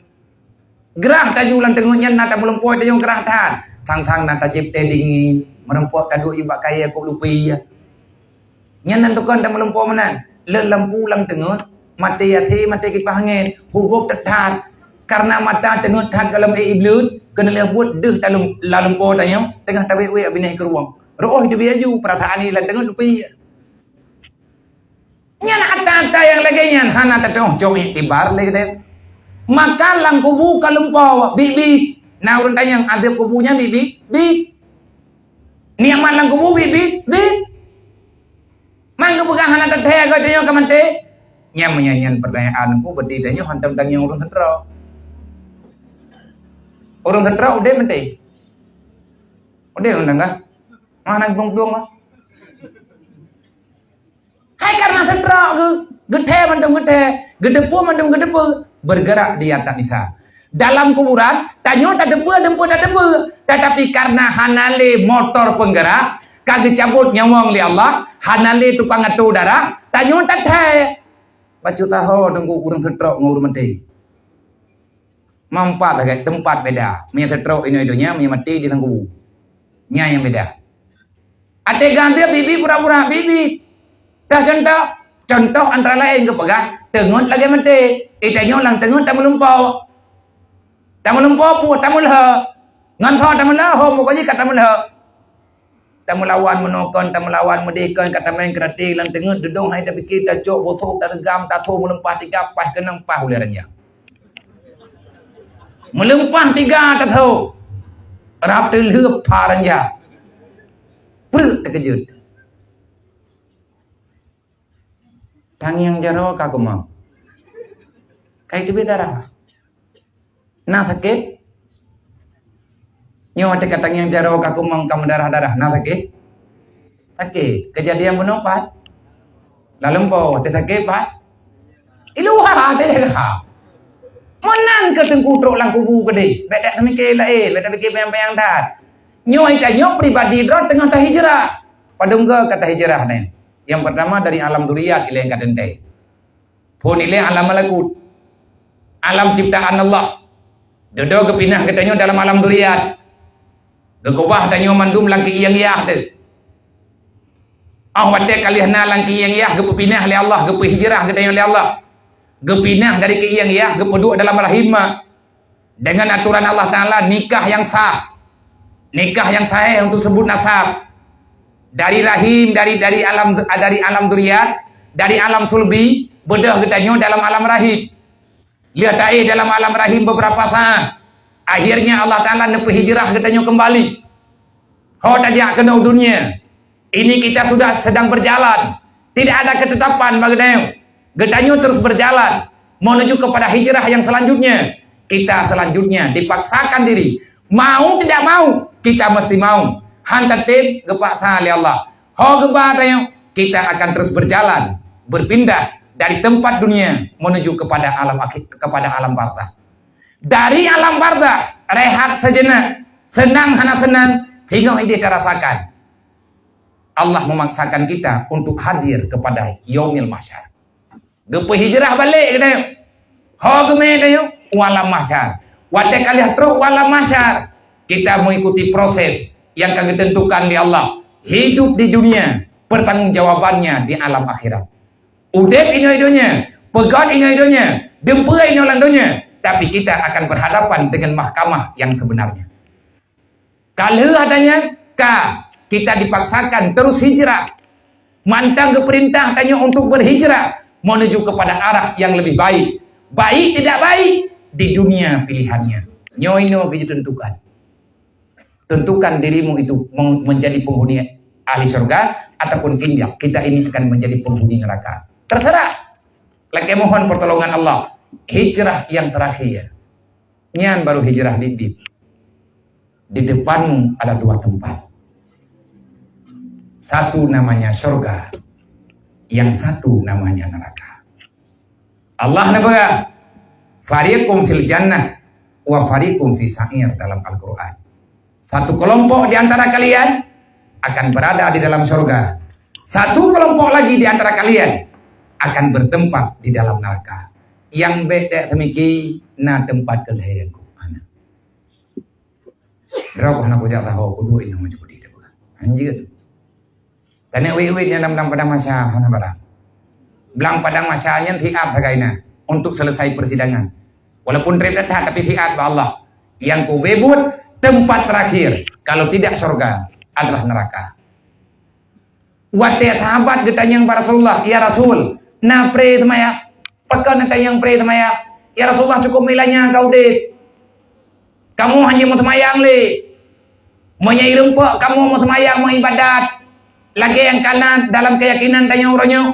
Gerah taju lang tengutnya nak melempoi dia nyo gerah tat. Tang-tang nak tajib teh dingin. Merempok kadu iba kaya kau lupi ya. Nyanan tukang tak melempok mana? Lempu lang tengut, mati yati mati kipas angin, hugup tetat. Karena mata tengut tat dalam iblut, kena lebut deh dalam lempo tanya, tengah tawi abinah ke ruang. Roh dia biaju perasaan ini lang tengut lupi. Nyan hata yang lagi nyan hana tatoh jom iktibar lagi deh. Maka lang kubu kalempo bibi. Nah orang tanya ada kubunya bibi, bibi. Niaman lang kubu bibit. Mang kubu kan hana teteh ko tayo kamante. Nya menyanyian pertanyaan ku berarti tanya hantam tanya urang hendra. Urang hendra udah mente. Udah undang ka? Mana dong lah. Hai karena hendra gede mantum gedepu mantum gedepu bergerak di atas bisa. Dalam kuburan, tanya tak debu. Tetapi karena hanale motor penggerak, kagak cabut nyawang li Allah, hanale tukang atu darah, tanya tak teh. Bacu tahu tunggu kurang setrok ngurus mati. Mampat lagi tempat beda. Punya setrok ini idonya, punya mati di dalam kubu. Nya yang beda. Ada ganti bibi pura-pura bibi. Dah contoh antara lain ke pegah, tengut lagi mati. Itanya lang tengut tak melumpau. Tamu lumpur pu, tamu lah. Ngantar tamu lah, ho muka je kat tamu lah. Tamu lawan menokon, tamu lawan mendekon, kata main kerati, lang tengok dudung hai dah fikir dah jok bosok dah regam, tak tahu melempah tiga pas kenang pas oleh ranja. Melempah tiga tak tahu. Rap terlep pa ranja. Terkejut. Tang yang jaro kagum mau. Kayak itu darah. Nah sakit. Nyo ada kata yang jaro kaku mengkam darah-darah. Nah sakit. Sakit. Kejadian bunuh pat. Lalu po, sakit pat. Iluha deh ha. Menang ke tengkutruk lang kubu gede. Bedak semikir lain, bedak fikir bayang-bayang dat. Nyo ita nyo pribadi drot tengah tah hijrah. Padung ke kata hijrah nih. Yang pertama dari alam duriyat ilai kadente. Pun ilai alam malakut. Alam ciptaan Allah. Dodo kepinah katanya dalam alam duriyat. Gekobah tanya mandum laki yang tu. Wate kalian nalang ki yang yah gepu pinah oleh Allah, gepu hijrah ke oleh Allah. Gepinah dari ki yang yah gepu duduk dalam rahim dengan aturan Allah Taala, nikah yang sah. Nikah yang sahih untuk sebut nasab. Dari rahim, dari alam dzurriyyat, dari alam sulbi, bedah getanyo dalam alam rahim. Lihat dalam alam rahim beberapa saat. Akhirnya Allah Taala nepu hijrah getanyo kembali. Kau tajak kena dunia. Ini kita sudah sedang berjalan. Tidak ada ketetapan baginda. Getanyo terus berjalan menuju kepada hijrah yang selanjutnya. Kita selanjutnya dipaksakan diri. Mau tidak mau, kita mesti mau. Hantatib gepaksa oleh Allah. Ho gebatanya, kita akan terus berjalan, berpindah dari tempat dunia menuju kepada alam akhir, kepada alam barzah. Dari alam barzah, rehat sejenak, senang hana senang, tengok ide terasakan. Allah memaksakan kita untuk hadir kepada yaumil mahsyar. Gepu hijrah balik kita. Ho geme tayo wala mahsyar. Wate kalian terus wala mahsyar. Kita mengikuti proses yang kami tentukan di Allah. Hidup di dunia, pertanggungjawabannya di alam akhirat. Udep ini hidunya, pegat ini hidunya, dempur ini landonya. Tapi kita akan berhadapan dengan mahkamah yang sebenarnya. Kalau adanya kita dipaksakan terus hijrah. Mantang ke perintah tanya untuk berhijrah menuju kepada arah yang lebih baik. Baik tidak baik di dunia pilihannya. Nyoino kita tentukan. Tentukan dirimu itu menjadi penghuni ahli surga ataupun injak. Kita ini akan menjadi penghuni neraka. Terserah. Lagi mohon pertolongan Allah. Hijrah yang terakhir. Nyan baru hijrah bibit. Di depanmu ada dua tempat. Satu namanya surga, yang satu namanya neraka. Allah nabaga, fariqum fil jannah wa fariqum fi sa'ir dalam Al-Quran. Satu kelompok di antara kalian akan berada di dalam surga. Satu kelompok lagi di antara kalian akan bertempat di dalam neraka. Yang beda temiki na tempat kelahiranku anak. Berapa anak aku jatuh tahu aku dua ini macam dia bukan. Anjir. Tanya wih-wihnya dalam padang masa hana barang. Belang padang masanya tiap hagaina untuk selesai persidangan. Walaupun ribet tapi tiap Allah. Yang ku bebut tempat terakhir kalau tidak surga adalah neraka. Wate sahabat ditanya para Rasulullah, ya Rasul, na pre temaya. Pakai natanya yang pre temaya. Ya Rasulullah cukup nilainya kau deh. Kamu hanya mau temayang le. Menyai rempok kamu mau temayang mau ibadat. Lagi yang kanan dalam keyakinan tanya orangnya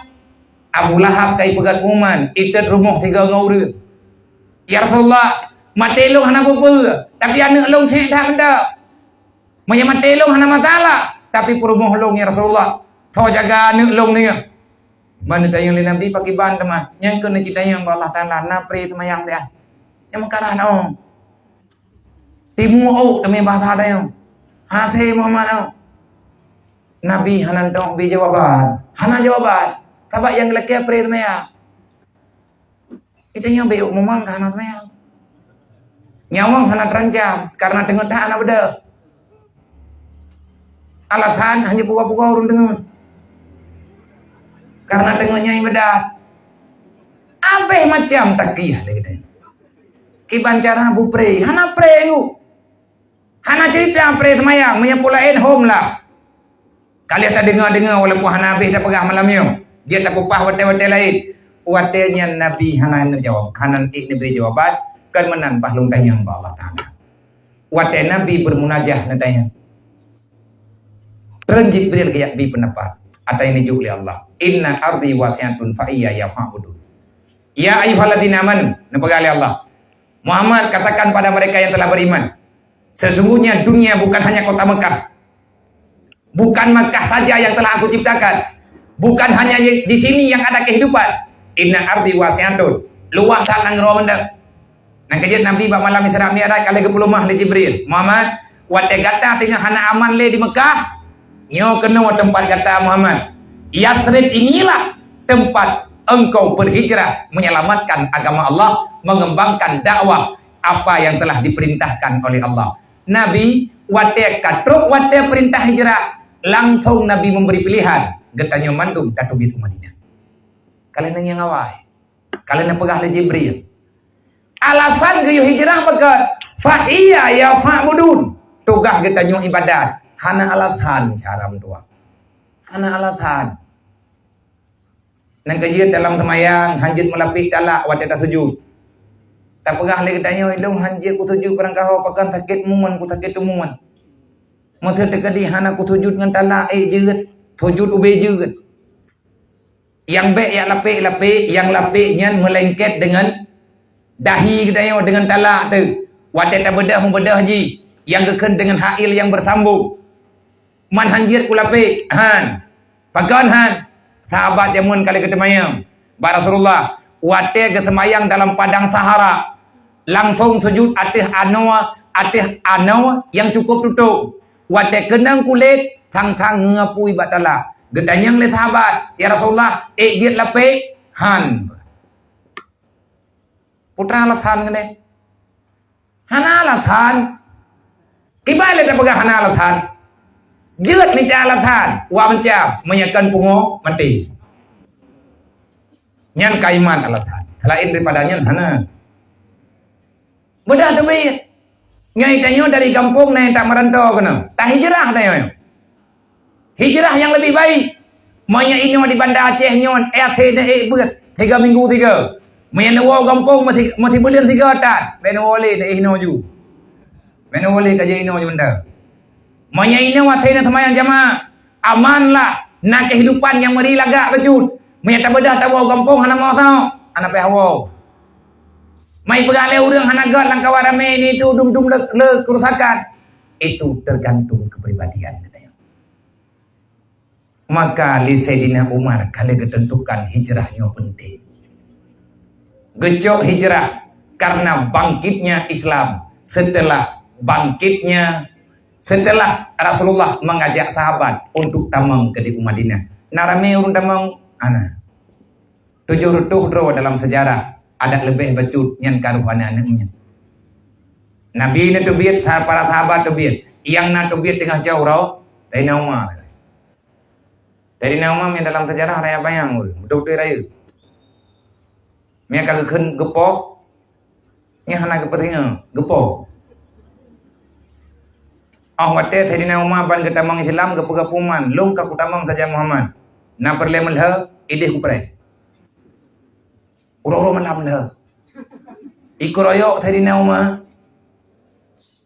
Abu Lahab kai pegat kuman itet rumah 3 ngauri. Ya Rasulullah mati long hana apa tapi anak long cek dah benda. Maya mati long hana masalah tapi perumah long ya Rasulullah. Kau jaga anak long ni. Mana tanya oleh Nabi pakai ban teman. Yang kena kita yang Allah Taala napri temayang dia. Yang mengarah naon. Timu au demi bahasa dia. Hati Muhammad. Nabi hanan dong bi jawaban. Hana jawaban. Tabak yang lelaki pre temaya. Itu yang beuk memang hana temaya. Nyawang hana terancam karena tengok tak anak beda. Alasan hanya buka-buka urun dengan. Karena tengoknya yang beda. Apa macam takiyah lagi. Kiban cara bu pre. Hana pre lu. Hana cerita pre temayang. Menyapulain home lah. Kalian tak dengar-dengar walaupun hana habis dah perah malam ni. Dia tak kupah wate-wate lain. Watenya Nabi hana jawab. Hana ni beri jawaban. Kan menan pahlung tanya Allah Ta'ala. Wate Nabi bermunajah natanya. Terenjit beri kayak bi pendapat. Atau ini juga oleh Allah. Inna ardi wasi'atun fa iyya yafa'budun. Ya ayyuhalladzina amanu. Nampaklah oleh Allah. Muhammad katakan pada mereka yang telah beriman. Sesungguhnya dunia bukan hanya kota Mekah. Bukan Mekah saja yang telah aku ciptakan. Bukan hanya di sini yang ada kehidupan. Inna ardi wasi'atun. Luah tak nang roh mendak. Nang kejut Nabi bak malam Isra Mi'raj kali ke rumah li Jibril. Muhammad, wate gata tinggal hana aman le di Mekah. Nyo kena tempat kata Muhammad. Yasrib inilah tempat engkau berhijrah menyelamatkan agama Allah, mengembangkan dakwah apa yang telah diperintahkan oleh Allah. Nabi wate katruk wate perintah hijrah, langsung Nabi memberi pilihan. getanyo mandum tatu bit Madinah. Kalian yang ngawai. Kalian yang pegah le Jibril. Alasan geyo hijrah pekat. Fa iya ya fa'budun. Tugah getanyo ibadat. Hana alatan cara mentua. Hana alatan. Nang kajian dalam semayang hanjit melapik talak wateta sujud. Tak pegah le getanyo ilung hanjit ku sujud perang kau pakan sakit mumun ku sakit mumun. Masa tekadi hana ku sujud ngan talak jeut. Sujud ube jeut. Yang baik yang lapik, yang lapiknya melengket dengan dahi kita dengan talak tu. Wadah tak bedah ji. Yang keken dengan hail yang bersambung. Man hanjir ku lapik. Han. Pagan han. Sahabat jamun kali ketemayang. Rasulullah. Wadah ketemayang dalam padang Sahara. Langsung sujud atih anawa yang cukup tutup. Wadah kenang kulit. Sang-sang ngapui batala. Gedanyang le sahabat, ya Rasulullah, ejit lape han. Putra lathan ngene. Hana lathan. Kibai le pegah hana lathan. Jeut ni lathan, wa mencap menyakan pungo mati. Nyan kaiman lathan. Selain daripadanya hana. Bedah duit. Nyai tanyo dari kampung naik tak merantau kena. Tak hijrah tanyo. Hijrah yang lebih baik. Manya ino di Banda Aceh nyon berat 3 minggu 3. Manya nawa kampung mati bulan 3 tak. Beno wale dah ino ju. Beno wale kaje ino ju benda. Manya ino wathena semayang jamaah. Amanlah nak kehidupan yang meri lagak becut. Manya tak bedah tak bawa kampung hana mau tau. Hana pe hawo. Mai pegale urang hana gat lang kawarame ni tu dum le kerusakan. Itu tergantung kepribadian. Maka li Sayyidina Umar kali ketentukan hijrahnya penting. Gecok hijrah karena bangkitnya Islam setelah Rasulullah mengajak sahabat untuk tamang ke di Madinah. Narame urun tamang ana. 7 rutuh draw dalam sejarah ada lebih becut nyan karuhana anaknya. Nabi na tubiat para sahabat tubiat. Yang na tubiat tengah jauh raw Sayyidina Umar. Dari nama yang dalam sejarah raya bayang betul-betul raya. Mereka kekun gepok, nya hana kepentingan gepok. Wate dari nama ban ketamang Islam gepegapuman, long kakutamang saja Muhammad. Na perle melha ideh kupre. Uro melam melha. Ikroyo dari nama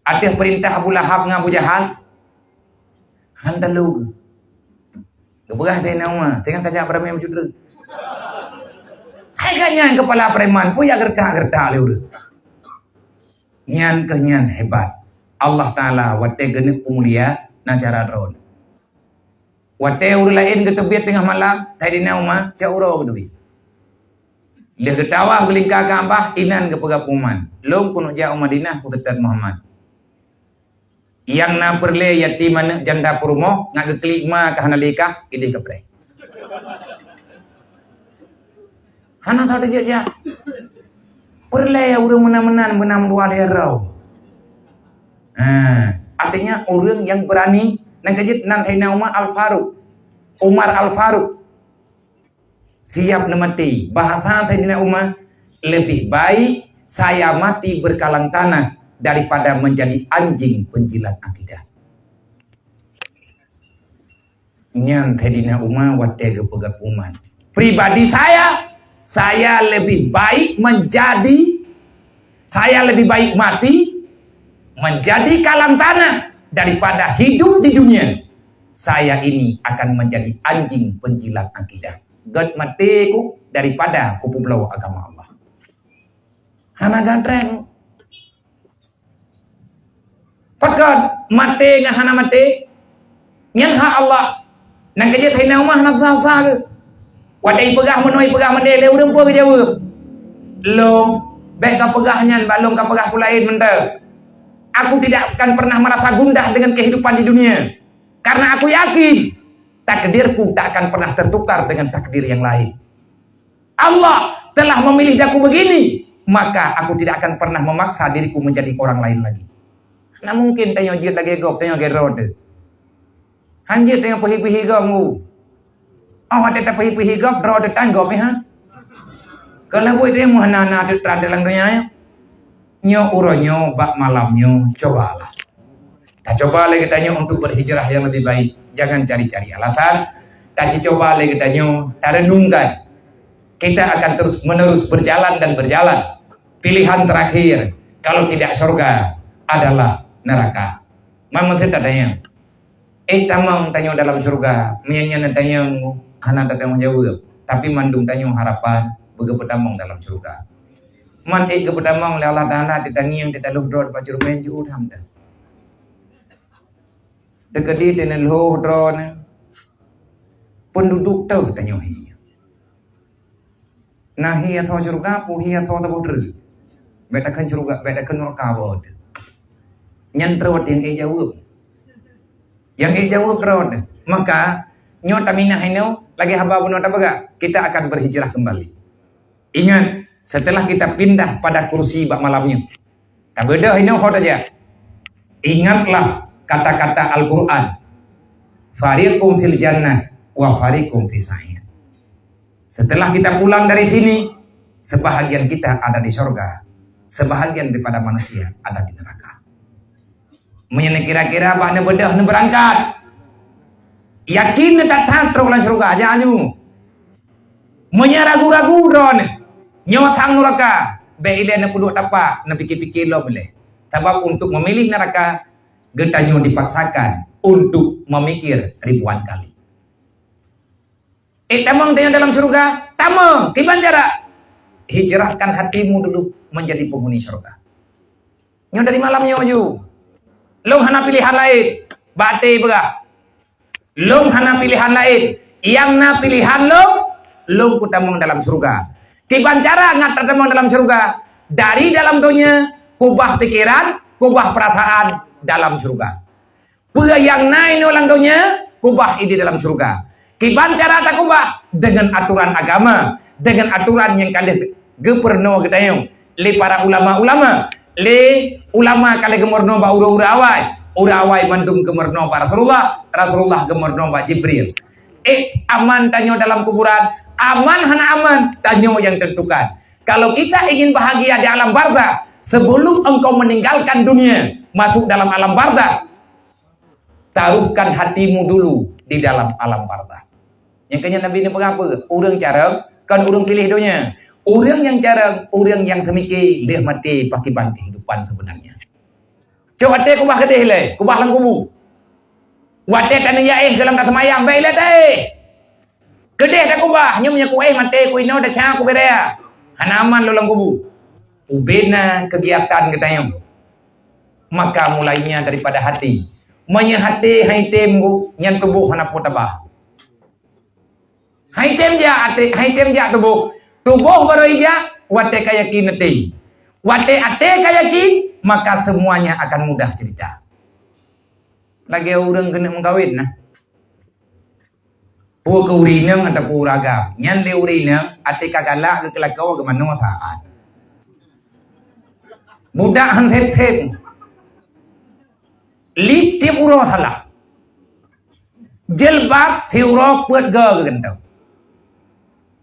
atih perintah Abu Lahab dengan Abu Jahal. Handalu. Keberah dia nama, tengah tajak preman berjudul. Hai kan kepala preman, pun ya gerta le. Nyan kenyan hebat. Allah Taala wate genep mulia na cara drone. Wate ur lain ketebit tengah malam, tadi nama cauro kedui. Dia ketawa gelingkar gambah inan ke pegapuman. Lom kuno ja Madinah putetat Muhammad. Yang na perle yatim janda perumoh ngak keklik ma ke hanalika ide kepre. Hana tak ada jaja. Perle urang menan dua lerau. Artinya orang yang berani nang kejit nang hina Umar Al Faruq. Siap mati. Bahasa Sayyidina Umar lebih baik saya mati berkalang tanah daripada menjadi anjing penjilat akidah. Nyan Sayyidina Umar watega pegakuman. Pribadi saya lebih baik mati menjadi kalang tanah daripada hidup di dunia. Saya ini akan menjadi anjing penjilat akidah. God matiku daripada kupu belau agama Allah. Hana gandreng. Pakat mati ngah hana mati nyan hak Allah nang kerja Sayyidina Umar nak sah ke wadai pegah mende le urang pun jawab long baik ka pegah nyan balong ka pegah pulain mende aku tidak akan pernah merasa gundah dengan kehidupan di dunia karena aku yakin takdirku tak akan pernah tertukar dengan takdir yang lain. Allah telah memilih aku begini, maka aku tidak akan pernah memaksa diriku menjadi orang lain lagi. Nah mungkin tanya jid lagi gop, tanya gerod. Hanjit tanya pihi-pihi kamu. Awak tetap pergi gak draw detan gak ha. Kalau buat dia mau nana di dalam dunia nyo uronyo bak malamnyo cobalah. Tak coba lagi tanya untuk berhijrah yang lebih baik. Jangan cari-cari alasan. Tak coba lagi tanya, tak renungkan. Kita akan terus menerus berjalan dan berjalan. Pilihan terakhir, kalau tidak surga adalah neraka. Mama kita tanya, tamang tanya dalam surga, menyanyian tanya anak datang jauh, tapi mandung tanya harapan, begepetamang dalam surga. Man gepetamang lelah tanah ditanya yang tidak luhdor bacur menju udam dah. Dekedi dengan luhdor penduduk tahu tanya hi. Nahi atau surga, puhi atau tabur. Betakan surga, betakan neraka bod. Nyantrawat yang jawab. Yang jawab rawat. Maka nyota minah ini lagi haba bunot apa kita akan berhijrah kembali. Ingat, setelah kita pindah pada kursi bak malamnya. Tak beda ini hot aja. Ingatlah kata-kata Al-Quran. Fariqum fil jannah wa fariqum fis sa'ir. Setelah kita pulang dari sini, sebahagian kita ada di surga. Sebahagian daripada manusia ada di neraka. Menyenai kira-kira bakna bedah na berangkat. Yakin tak tahu lan surga aja anu. Menyaragu-ragu don. Nyotang neraka. Be ile na puduk tapak na pikir-pikir lo boleh. Sebab untuk memilih neraka getanyo dipaksakan untuk memikir ribuan kali. Tamang tanya dalam surga, tamang kiban jarak. Hijrahkan hatimu dulu menjadi penghuni surga. Nyo dari malamnya oju. Long hana pilihan lain. Bate berah. Long hana pilihan lain. Yang na pilihan long kutamang dalam surga. Kiban cara ngat tamang dalam surga. Dari dalam dunia, kubah pikiran, kubah perasaan dalam surga. Pura yang naik ulang dunia, kubah ini dalam surga. Kiban cara tak kubah dengan aturan agama, dengan aturan yang kalian geperno ketayong le para ulama-ulama le ulama kali gemorno ba ura-urawai urawai mandum gemorno ba Rasulullah gemorno ba Jibril aman tanyo dalam kuburan aman hana aman tanyo yang tentukan. Kalau kita ingin bahagia di alam barzah sebelum engkau meninggalkan dunia masuk dalam alam barzah, taruhkan hatimu dulu di dalam alam barzah. Yang kenya Nabi ini berapa? Orang cara kan orang pilih dunia. Orang yang jarang, orang yang semiki lihat mati pakiban kehidupan sebenarnya. Coba teh kubah kedeh le, kubah lang kubu. Wate tanah ya dalam tak semayang, baik le teh. Kedeh tak kubah, nyumnya ku mati ku ino dah cang ku berea. Hanaman lo lang kubu. Ubena kegiatan ketayong. Maka mulainya daripada hati. Menyehati hai temgu nyan tubuh hana potabah. Hai tem ja tubuh. Tubuh beroija, wate kayakin neti. Wate ate kayakin, maka semuanya akan mudah cerita. Lagi orang kena mengkawin nah. Pu keurinang atau pu ragam. Nyan le urinang, ate kagalak ke kelakau ke mana taat. Mudah hentep. Lip tiap urang salah. Jelbab tiurok buat gel gentau.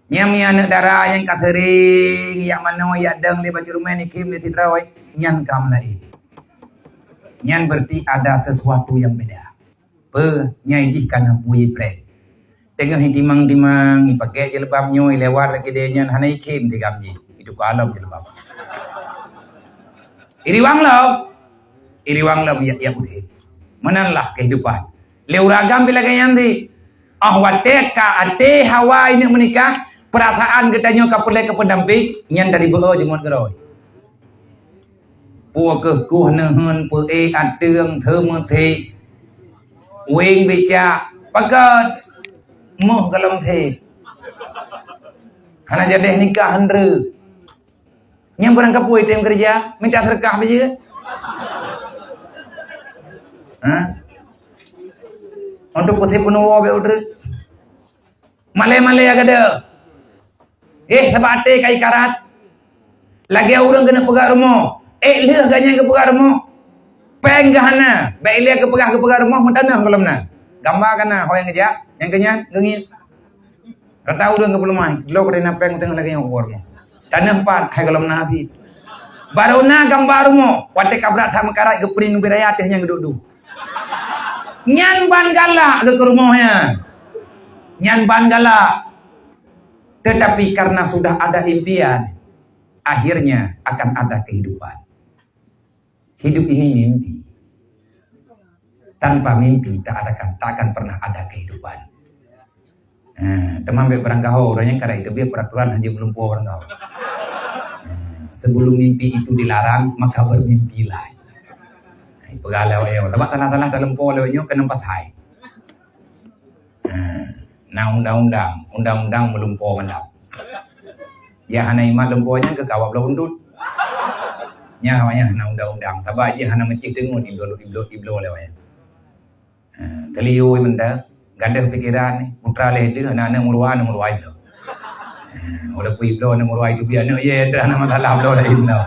Yang anak darah yang katering yang mana yang deng di baju rumah ni kim di tidrawai nyan kam lagi. Nyan berarti ada sesuatu yang beda. Nyai kana bui pre. Tengah timang ipakai jilbab nyoy lewat lagi dia nyan hanai kim di gamji. Itu kalam jilbab. Iriwang lau ya boleh. Menanlah kehidupan. Leuragam bila ganyan di. Wate ka ate hawa ini menikah. Perasaan katanya kapulai ke pendamping nyan dari beo jemon geroi. Pua ke ku nehun pu ateng theme the. Wing bica pakat moh galam the. Hana jadeh nikah hendre. Nyam berangkat puai tem kerja minta sedekah beje. Untuk putih penuh be order. Male agada. Sebab ate kai karat. Lagi orang kena pegang rumah. Leh ganya ke pegang rumah. Peng gahana. Baik leh ke pegang rumah mentanah kalau mana. Gambar kana ho yang kerja, yang kenya gengi. Rata urang ke belum mai. Lo pada napeng tengah lagi yang ukor mo. Dan empat hai kalau nabi. Baru na gambar mo. Wate kabrat sama karat ke perin biraya teh yang duduk. Nyan ban galak ke rumahnya. Nyan ban galak. Tetapi karena sudah ada impian, akhirnya akan ada kehidupan. Hidup ini mimpi. Tanpa mimpi tak akan pernah ada kehidupan. Teman berang kau orangnya karena itu dia peraturan hanya belum puas orang kau. Sebelum mimpi itu dilarang maka bermimpilah. Pegalau yo, tapi tanah-tanah dalam pulau yo kena patai. Nah undang-undang melumpuh mandap. Ya hana imat lumpuhnya ke kawat belum undut. Nya hanya hana undang-undang. Tapi aja hana mencik dengun iblo lewatnya. Keliu menda, gadah pikiran putra leh itu hana muruan itu. Oleh iblo muruan itu biar ye dah nama salah iblo lah iblo.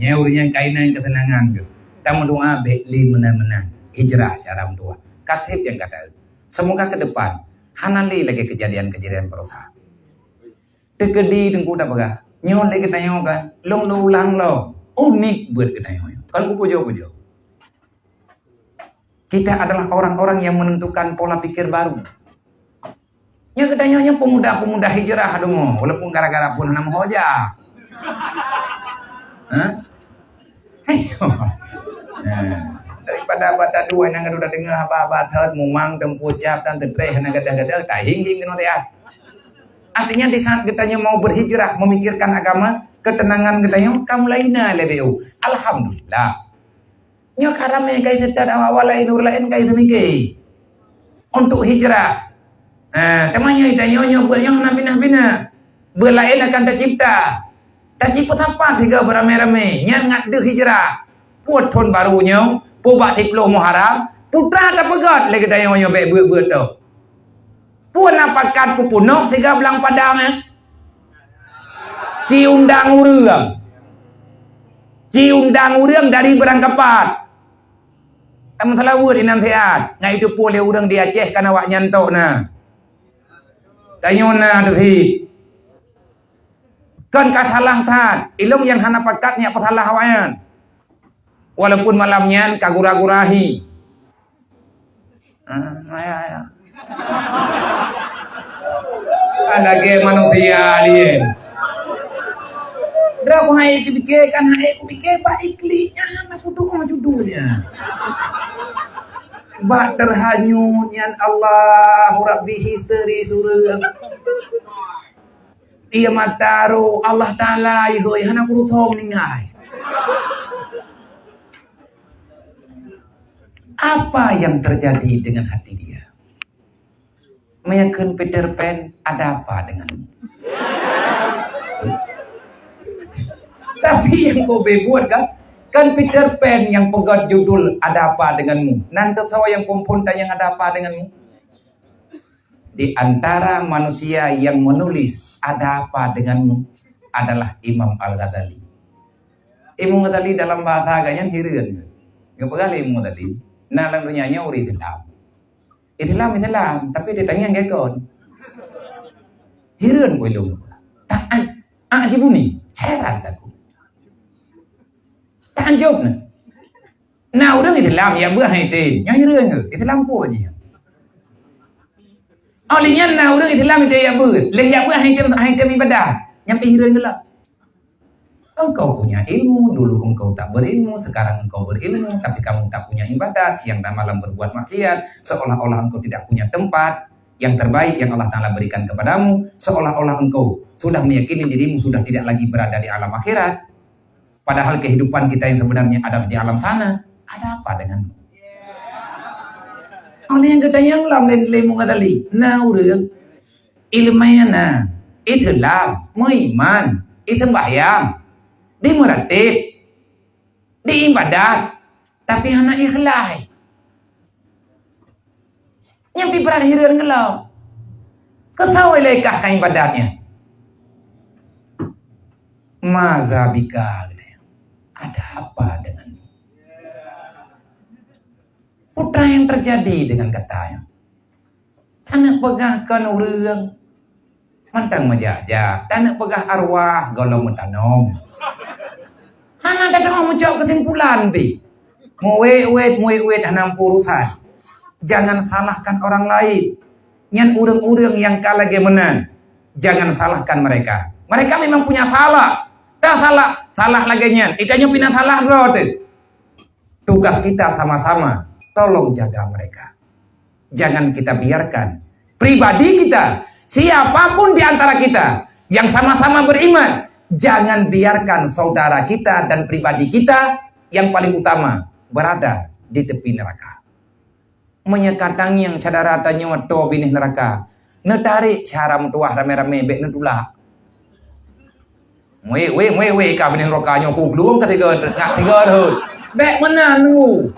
Nya urinya kainan ketenangan tu. Tamu doa bekli menang-menang hijrah cara tua. Katib yang kata. Semoga ke depan hanali lagi kejadian-kejadian berusaha. Tegedi dengku dah bagah. Nyon lagi tanya kan, long lo ulang lo. Unik buat kita tanya. Kalau pujo. Kita adalah orang-orang yang menentukan pola pikir baru. Yang katanya pemuda-pemuda hijrah aduh, walaupun gara-gara pun nama hoja. Daripada bata dua yang udah dengar apa-apa thad mumang tempucap dan tetreh hana gadah-gadah tak hing-hing kena teh. Artinya di saat kitanya mau berhijrah memikirkan agama, ketenangan kitanya kamu lainnya lebih. Alhamdulillah. Nyo karame kai sedar awal lain nur lain kai demikian. Untuk hijrah. Temannya itanya nyo buat nyo hana bina-bina. Berlain akan tercipta. Tercipta apa tiga beramai-ramai. Nyan ngat de hijrah. Puat thon barunya, pubat tiplo muharam, putra tak pegat lagi daya nyo baik buat tu. Puan napakat pupunoh tiga belang padang ciundang urang dari berangkapat. Kamu salah word inam sehat. Ngai itu boleh urang di Aceh kan awak nyantok na. Tanyo na dehi. Kan katalah tad, ilung yang hana pakatnya pasalah hawayan. Walaupun malamnya kagura-gurahi. Ada ke manusia alien. Berapa hai dipikirkan hai pikir baik liknya anak kudu judulnya. Bak terhanyut yang Allah Rabbi histeri surah. Ia mataru Allah Ta'ala ihoi hana kudu thom ningai. Apa yang terjadi dengan hati dia? Meyakin Peter Pan, ada apa denganmu? Tapi yang kau buat kan Peter Pan yang pegat judul ada apa denganmu? Nanti tahu yang komponta yang ada apa denganmu? Di antara manusia yang menulis ada apa denganmu adalah Imam Al-Ghazali. Imam Ghazali dalam bahasa agaknya hirian. Gak pegali Imam Ghazali. Nah lang dunyanya uri Islam, tapi dia tanya gekon. Hireun kowe lu. Taan ajibuni, heran aku. Taan jawabna. Nah urang Islam ya beuh hai teh, nya hireun ge, Islam po aja. Alinya nah urang Islam teh ya beuh, leh ya beuh hai teh ibadah, nyampe hireun geula. Engkau punya ilmu, dulu engkau tak berilmu, sekarang engkau berilmu, tapi kamu tak punya ibadah, siang dan malam berbuat maksiat, seolah-olah engkau tidak punya tempat yang terbaik yang Allah Ta'ala berikan kepadamu, seolah-olah engkau sudah meyakini dirimu sudah tidak lagi berada di alam akhirat, padahal kehidupan kita yang sebenarnya ada di alam sana. Ada apa denganmu? Oleh yang kita yang lam lemu ngadali, nah urang ilmana, itu lam, iman, itu bayang. Di meratib, di ibadat, tapi anak ikhlas. Nyampi berakhiran ngelau. Ketahui lekah kan ibadatnya. Mazabika, ada apa denganmu? Putra yang terjadi dengan katanya. Anak pegahkan urang, Mantang menjajah, tanah pegah arwah golong mentanom. Hana datang menjawab kesimpulan bi. Muwet hanam urusan. Jangan salahkan orang lain. Nyan urang-urang yang kalah gemenan. Jangan salahkan mereka. Mereka memang punya salah. Tak salah lagi nyan. Itanya pindah salah bro. Tugas kita sama-sama. Tolong jaga mereka. Jangan kita biarkan pribadi kita, siapapun di antara kita yang sama-sama beriman, jangan biarkan saudara kita dan pribadi kita yang paling utama berada di tepi neraka. Menyekatang yang cadara tanya wato binih neraka. Netarik cara mentuah rame-rame bek netula. Mwe ka binih neraka nyoku belum ketiga tu. Bek mana nu?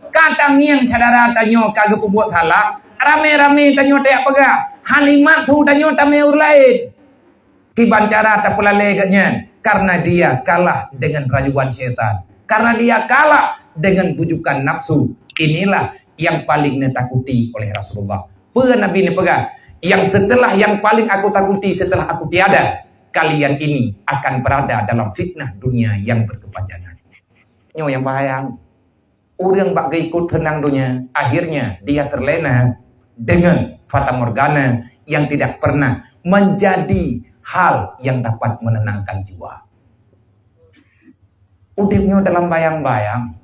Katang yang cadara tanya kagak buat salah. Rame-rame tanyo tak pegah. Hanimat tu tanyo tame urlaid. Kiban cara tak pula leganya. Karena dia kalah dengan rayuan syaitan. Karena dia kalah dengan bujukan nafsu. Inilah yang paling ditakuti oleh Rasulullah. Nabi ini pegah. Yang setelah yang paling aku takuti setelah aku tiada. Kalian ini akan berada dalam fitnah dunia yang berkepanjangan. Nyo yang bahaya. Orang bak ikut tenang dunia. Akhirnya dia terlena dengan fata morgana yang tidak pernah menjadi hal yang dapat menenangkan jiwa. Udipnya dalam bayang-bayang.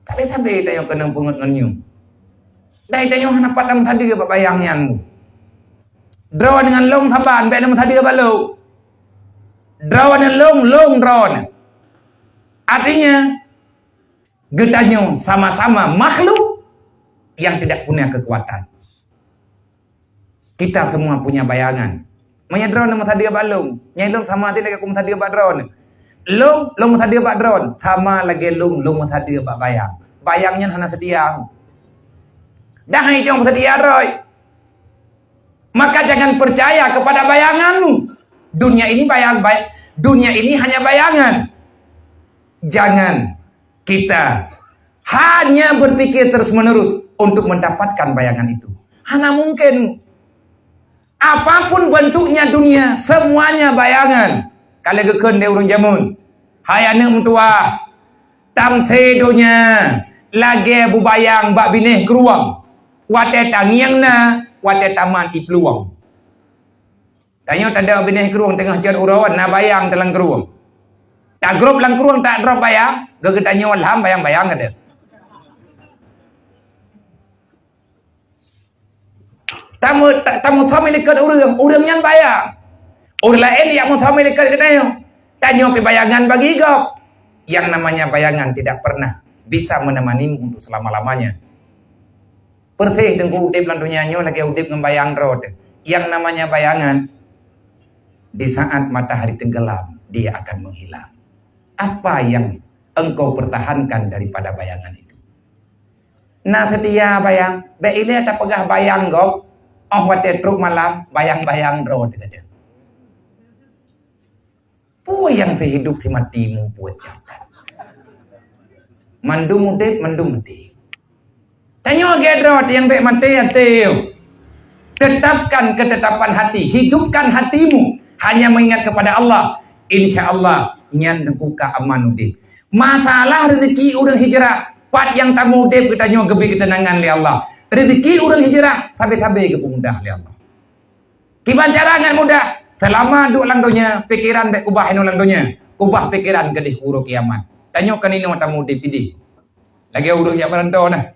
Tapi yang kena pungut ngenyu. Dai yang hana patam tadi ke bayangnya. Draw dengan long taban, baik nama tadi ke balu. Draw dengan long draw. Artinya gedanya sama-sama makhluk yang tidak punya kekuatan. Kita semua punya bayangan. Manya drone nama tadi abak long. Nyai long sama tidak aku tadi abak drone. Long tadi abak drone. Sama lagi long tadi abak bayang. Bayangnya hanya setiang. Dah itu yang sedia roy. Maka jangan percaya kepada bayanganmu. Dunia ini hanya bayangan. Jangan kita hanya berpikir terus-menerus untuk mendapatkan bayangan itu. Hana mungkin. Apapun bentuknya dunia, semuanya bayangan. Kalau gekun dia urung jamun. Hai anak mentua. Tam sedonya. Lagi bubayang bak binih keruang. Wate tangiang na. Wate taman ipluang. Tanya tak ada binih keruang tengah jar urawan. Na bayang dalam keruang. Tak grup lang keruang tak drop bayang. Gegetanya walham bayang-bayang ada. Tamu sama lekat orang yang bayang. Orang lain yang mau sama lekat kenanya. Tanya bayangan bagi kau. Yang namanya bayangan tidak pernah bisa menemanimu untuk selama-lamanya. Persih dengan utip lan dunianya lagi utip ngembayang road. Yang namanya bayangan di saat matahari tenggelam dia akan menghilang. Apa yang engkau pertahankan daripada bayangan itu? Nah setia bayang, beile tak pegah bayang kau. Oh wate truk malam bayang-bayang road kata. Pu yang sehidup si matimu buat jalan. Mandum mati. Tanya gedrot yang baik mati ateu. Tetapkan ketetapan hati, hidupkan hatimu hanya mengingat kepada Allah. Insya Allah nyan buka aman udik. Masalah rezeki orang hijrah, pat yang tamu udik kita nyo gebi ketenangan li Allah. Rezeki orang hijrah sabe-sabe ke mudah li Allah. Kiban cara ngan mudah. Selama duk langdonya pikiran baik ubah ino langdonya. Ubah pikiran gedih huru kiamat. Tanya kan ini tamu udik pidi. Lagi urang yang merantau nah.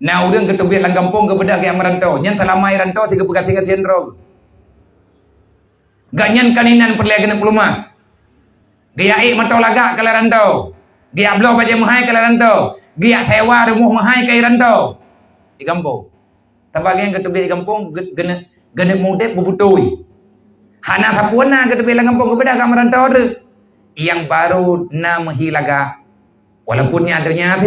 Nah urang ketubih lang kampung ke bedah yang merantau. Nyan selama rantau tiga pegat singa tiendro. Ganyan kaninan perliagan peluma. Gaya matau lagak kalau rantau. Gaya blow baca mahai kalau rantau. Gaya sewa rumah mahai kalau rantau. Di kampung. Tabagi yang ketubih di kampung gena mudet bubutui. Hana sapuana ketubih lang kampung ke bedah yang merantau ada. Yang baru na mahilaga. Walaupun adanya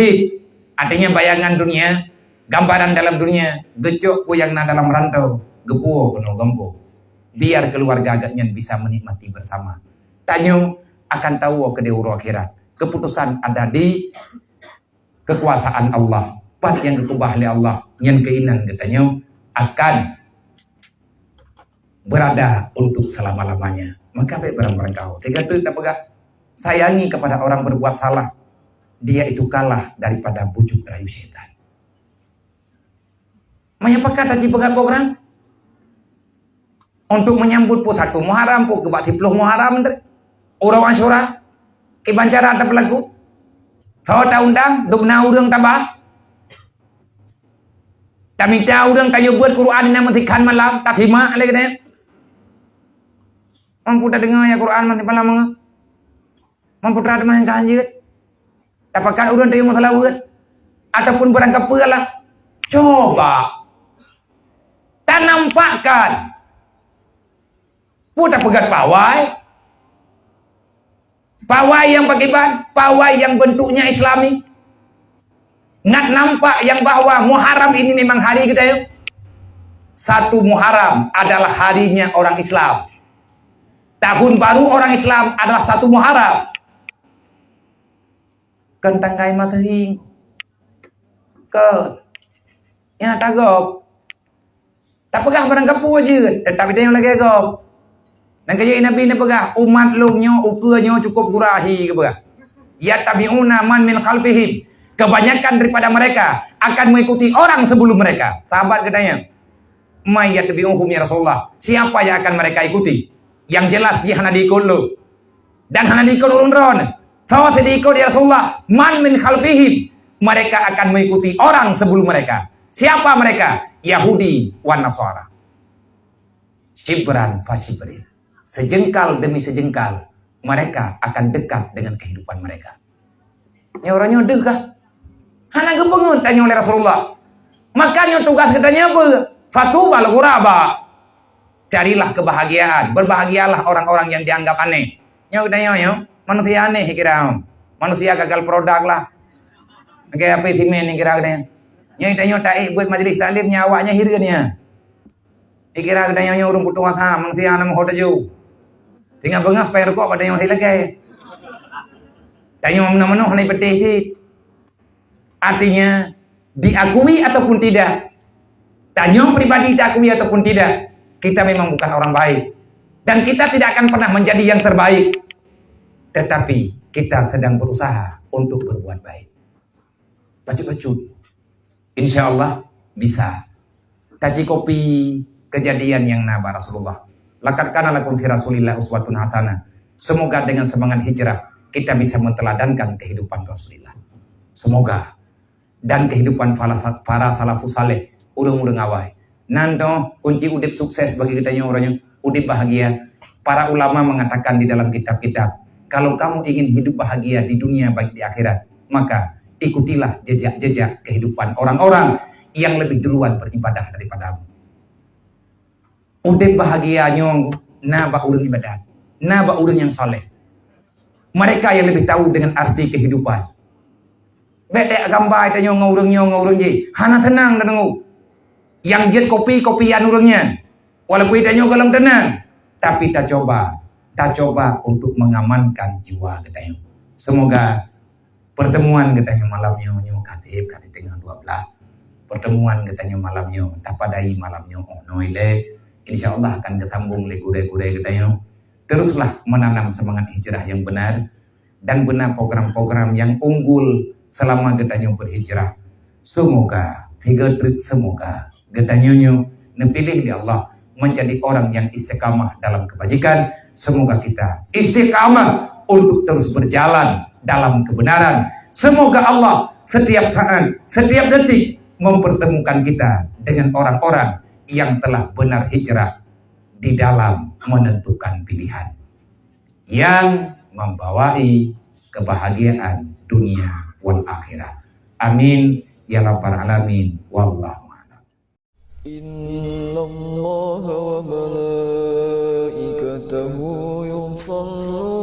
artinya bayangan dunia, gambaran dalam dunia, gecok yang dalam rantau, gepuo penuh gempo. Biar keluarga agaknya bisa menikmati bersama. Tanyo akan tahu ke deuro akhirat. Keputusan ada di kekuasaan Allah. Pat yang kekubah oleh Allah, yang keinan katanya akan berada untuk selama-lamanya. Maka baik barang-barang kau. Tiga itu kita pegang. Sayangi kepada orang berbuat salah. Dia itu kalah daripada bujuk rayu syaitan. Menyampaikan haji pegang program untuk menyambut 1 Muharram, ke 30 Muharram, orang Asyura, ke bancara tak berlaku. Saya tahu undang, dubna urang tabah. Tak minta urang kayu buat Quran ini matikan malam, tak terima lagi katanya. Mampu tak dengar ya Quran mati malam. Mampu tak dengar yang kanjut. Dapatkan urang terima masalah buat. Ataupun berangkap pegalah. Coba. Tak nampakkan. Putar pegat pawai. Pawai yang pakai ban. Pawai yang bentuknya islami. Nggak nampak yang bahwa Muharram ini memang hari kita yuk. 1 Muharram adalah harinya orang Islam. Tahun baru orang Islam adalah 1 Muharram. Kentang kai matahari. Ke. Ya tagap. Tak pegang barang kapu aja. Tetapi dia yang lagi agak. Dan kaya Nabi ni pegang. Umat lumnya, ukanya cukup gurahi ke pegang. Ya tabi'una man min khalfihim. Kebanyakan daripada mereka akan mengikuti orang sebelum mereka. Sahabat katanya. Mayat tabi'uhum ya Rasulullah. Siapa yang akan mereka ikuti? Yang jelas dia hana diikut lu. Dan hana diikut ulun ron. Kalau tidak diikut ya Rasulullah. Man min khalfihim. Mereka akan mengikuti orang sebelum mereka. Siapa mereka? Yahudi wan Nasara. Shibran fasibrin. Sejengkal demi sejengkal mereka akan dekat dengan kehidupan mereka. Ya orangnya dekat. Hana gebengun tanya oleh Rasulullah. Makanya tugas katanya apa? Fatubal ghuraba. Carilah kebahagiaan. Berbahagialah orang-orang yang dianggap aneh. Ya katanya ya, manusia aneh kira. Manusia gagal produk lah. Kayak apa timen kira katanya. Yang tanya tak buat majlis taklim nyawanya hiranya. Dikira katanya urung putung asa manusia nama hotaju. Tinggal bengah per kok pada yang hilang. Tanya mana-mana hanya petih. Artinya diakui ataupun tidak. Tanya pribadi diakui ataupun tidak. Kita memang bukan orang baik. Dan kita tidak akan pernah menjadi yang terbaik. Tetapi kita sedang berusaha untuk berbuat baik. Bacut-bacut. Insya Allah bisa. Taji kopi kejadian yang naba Rasulullah. Laqad kana lakum fi Rasulillah uswatun hasanah. Semoga dengan semangat hijrah kita bisa menteladankan kehidupan Rasulullah. Semoga. Dan kehidupan para salafus saleh. Urung-urung awai. Nanto kunci udip sukses bagi kita orangnya. Udip bahagia. Para ulama mengatakan di dalam kitab-kitab. Kalau kamu ingin hidup bahagia di dunia baik di akhirat. Maka ikutilah jejak-jejak kehidupan orang-orang yang lebih duluan beribadah daripadamu. Udip bahagianya naba urang ibadat. Naba urang yang soleh. Mereka yang lebih tahu dengan arti kehidupan. Bedek gambar tanya ngurung je. Hana tenang dan ngu. Yang jet kopi-kopian urangnya. Walaupun tanya galam tenang. Tapi tak coba untuk mengamankan jiwa kita. Semoga pertemuan katanya malamnya katib tengah 12. Pertemuan katanya malamnya tapadai malamnya noile. Insyaallah akan ketambung le gure-gure katanya. Teruslah menanam semangat hijrah yang benar dan benar program-program yang unggul selama katanya berhijrah. Semoga katanya nepilih di Allah menjadi orang yang istiqamah dalam kebajikan. Semoga kita istiqamah untuk terus berjalan dalam kebenaran. Semoga Allah setiap saat, setiap detik mempertemukan kita dengan orang-orang yang telah benar hijrah di dalam menentukan pilihan yang membawai kebahagiaan dunia wal akhirah. Amin ya rabbal alamin. Wallahu a'lam. Innallaha wa malaikatahu yusalluna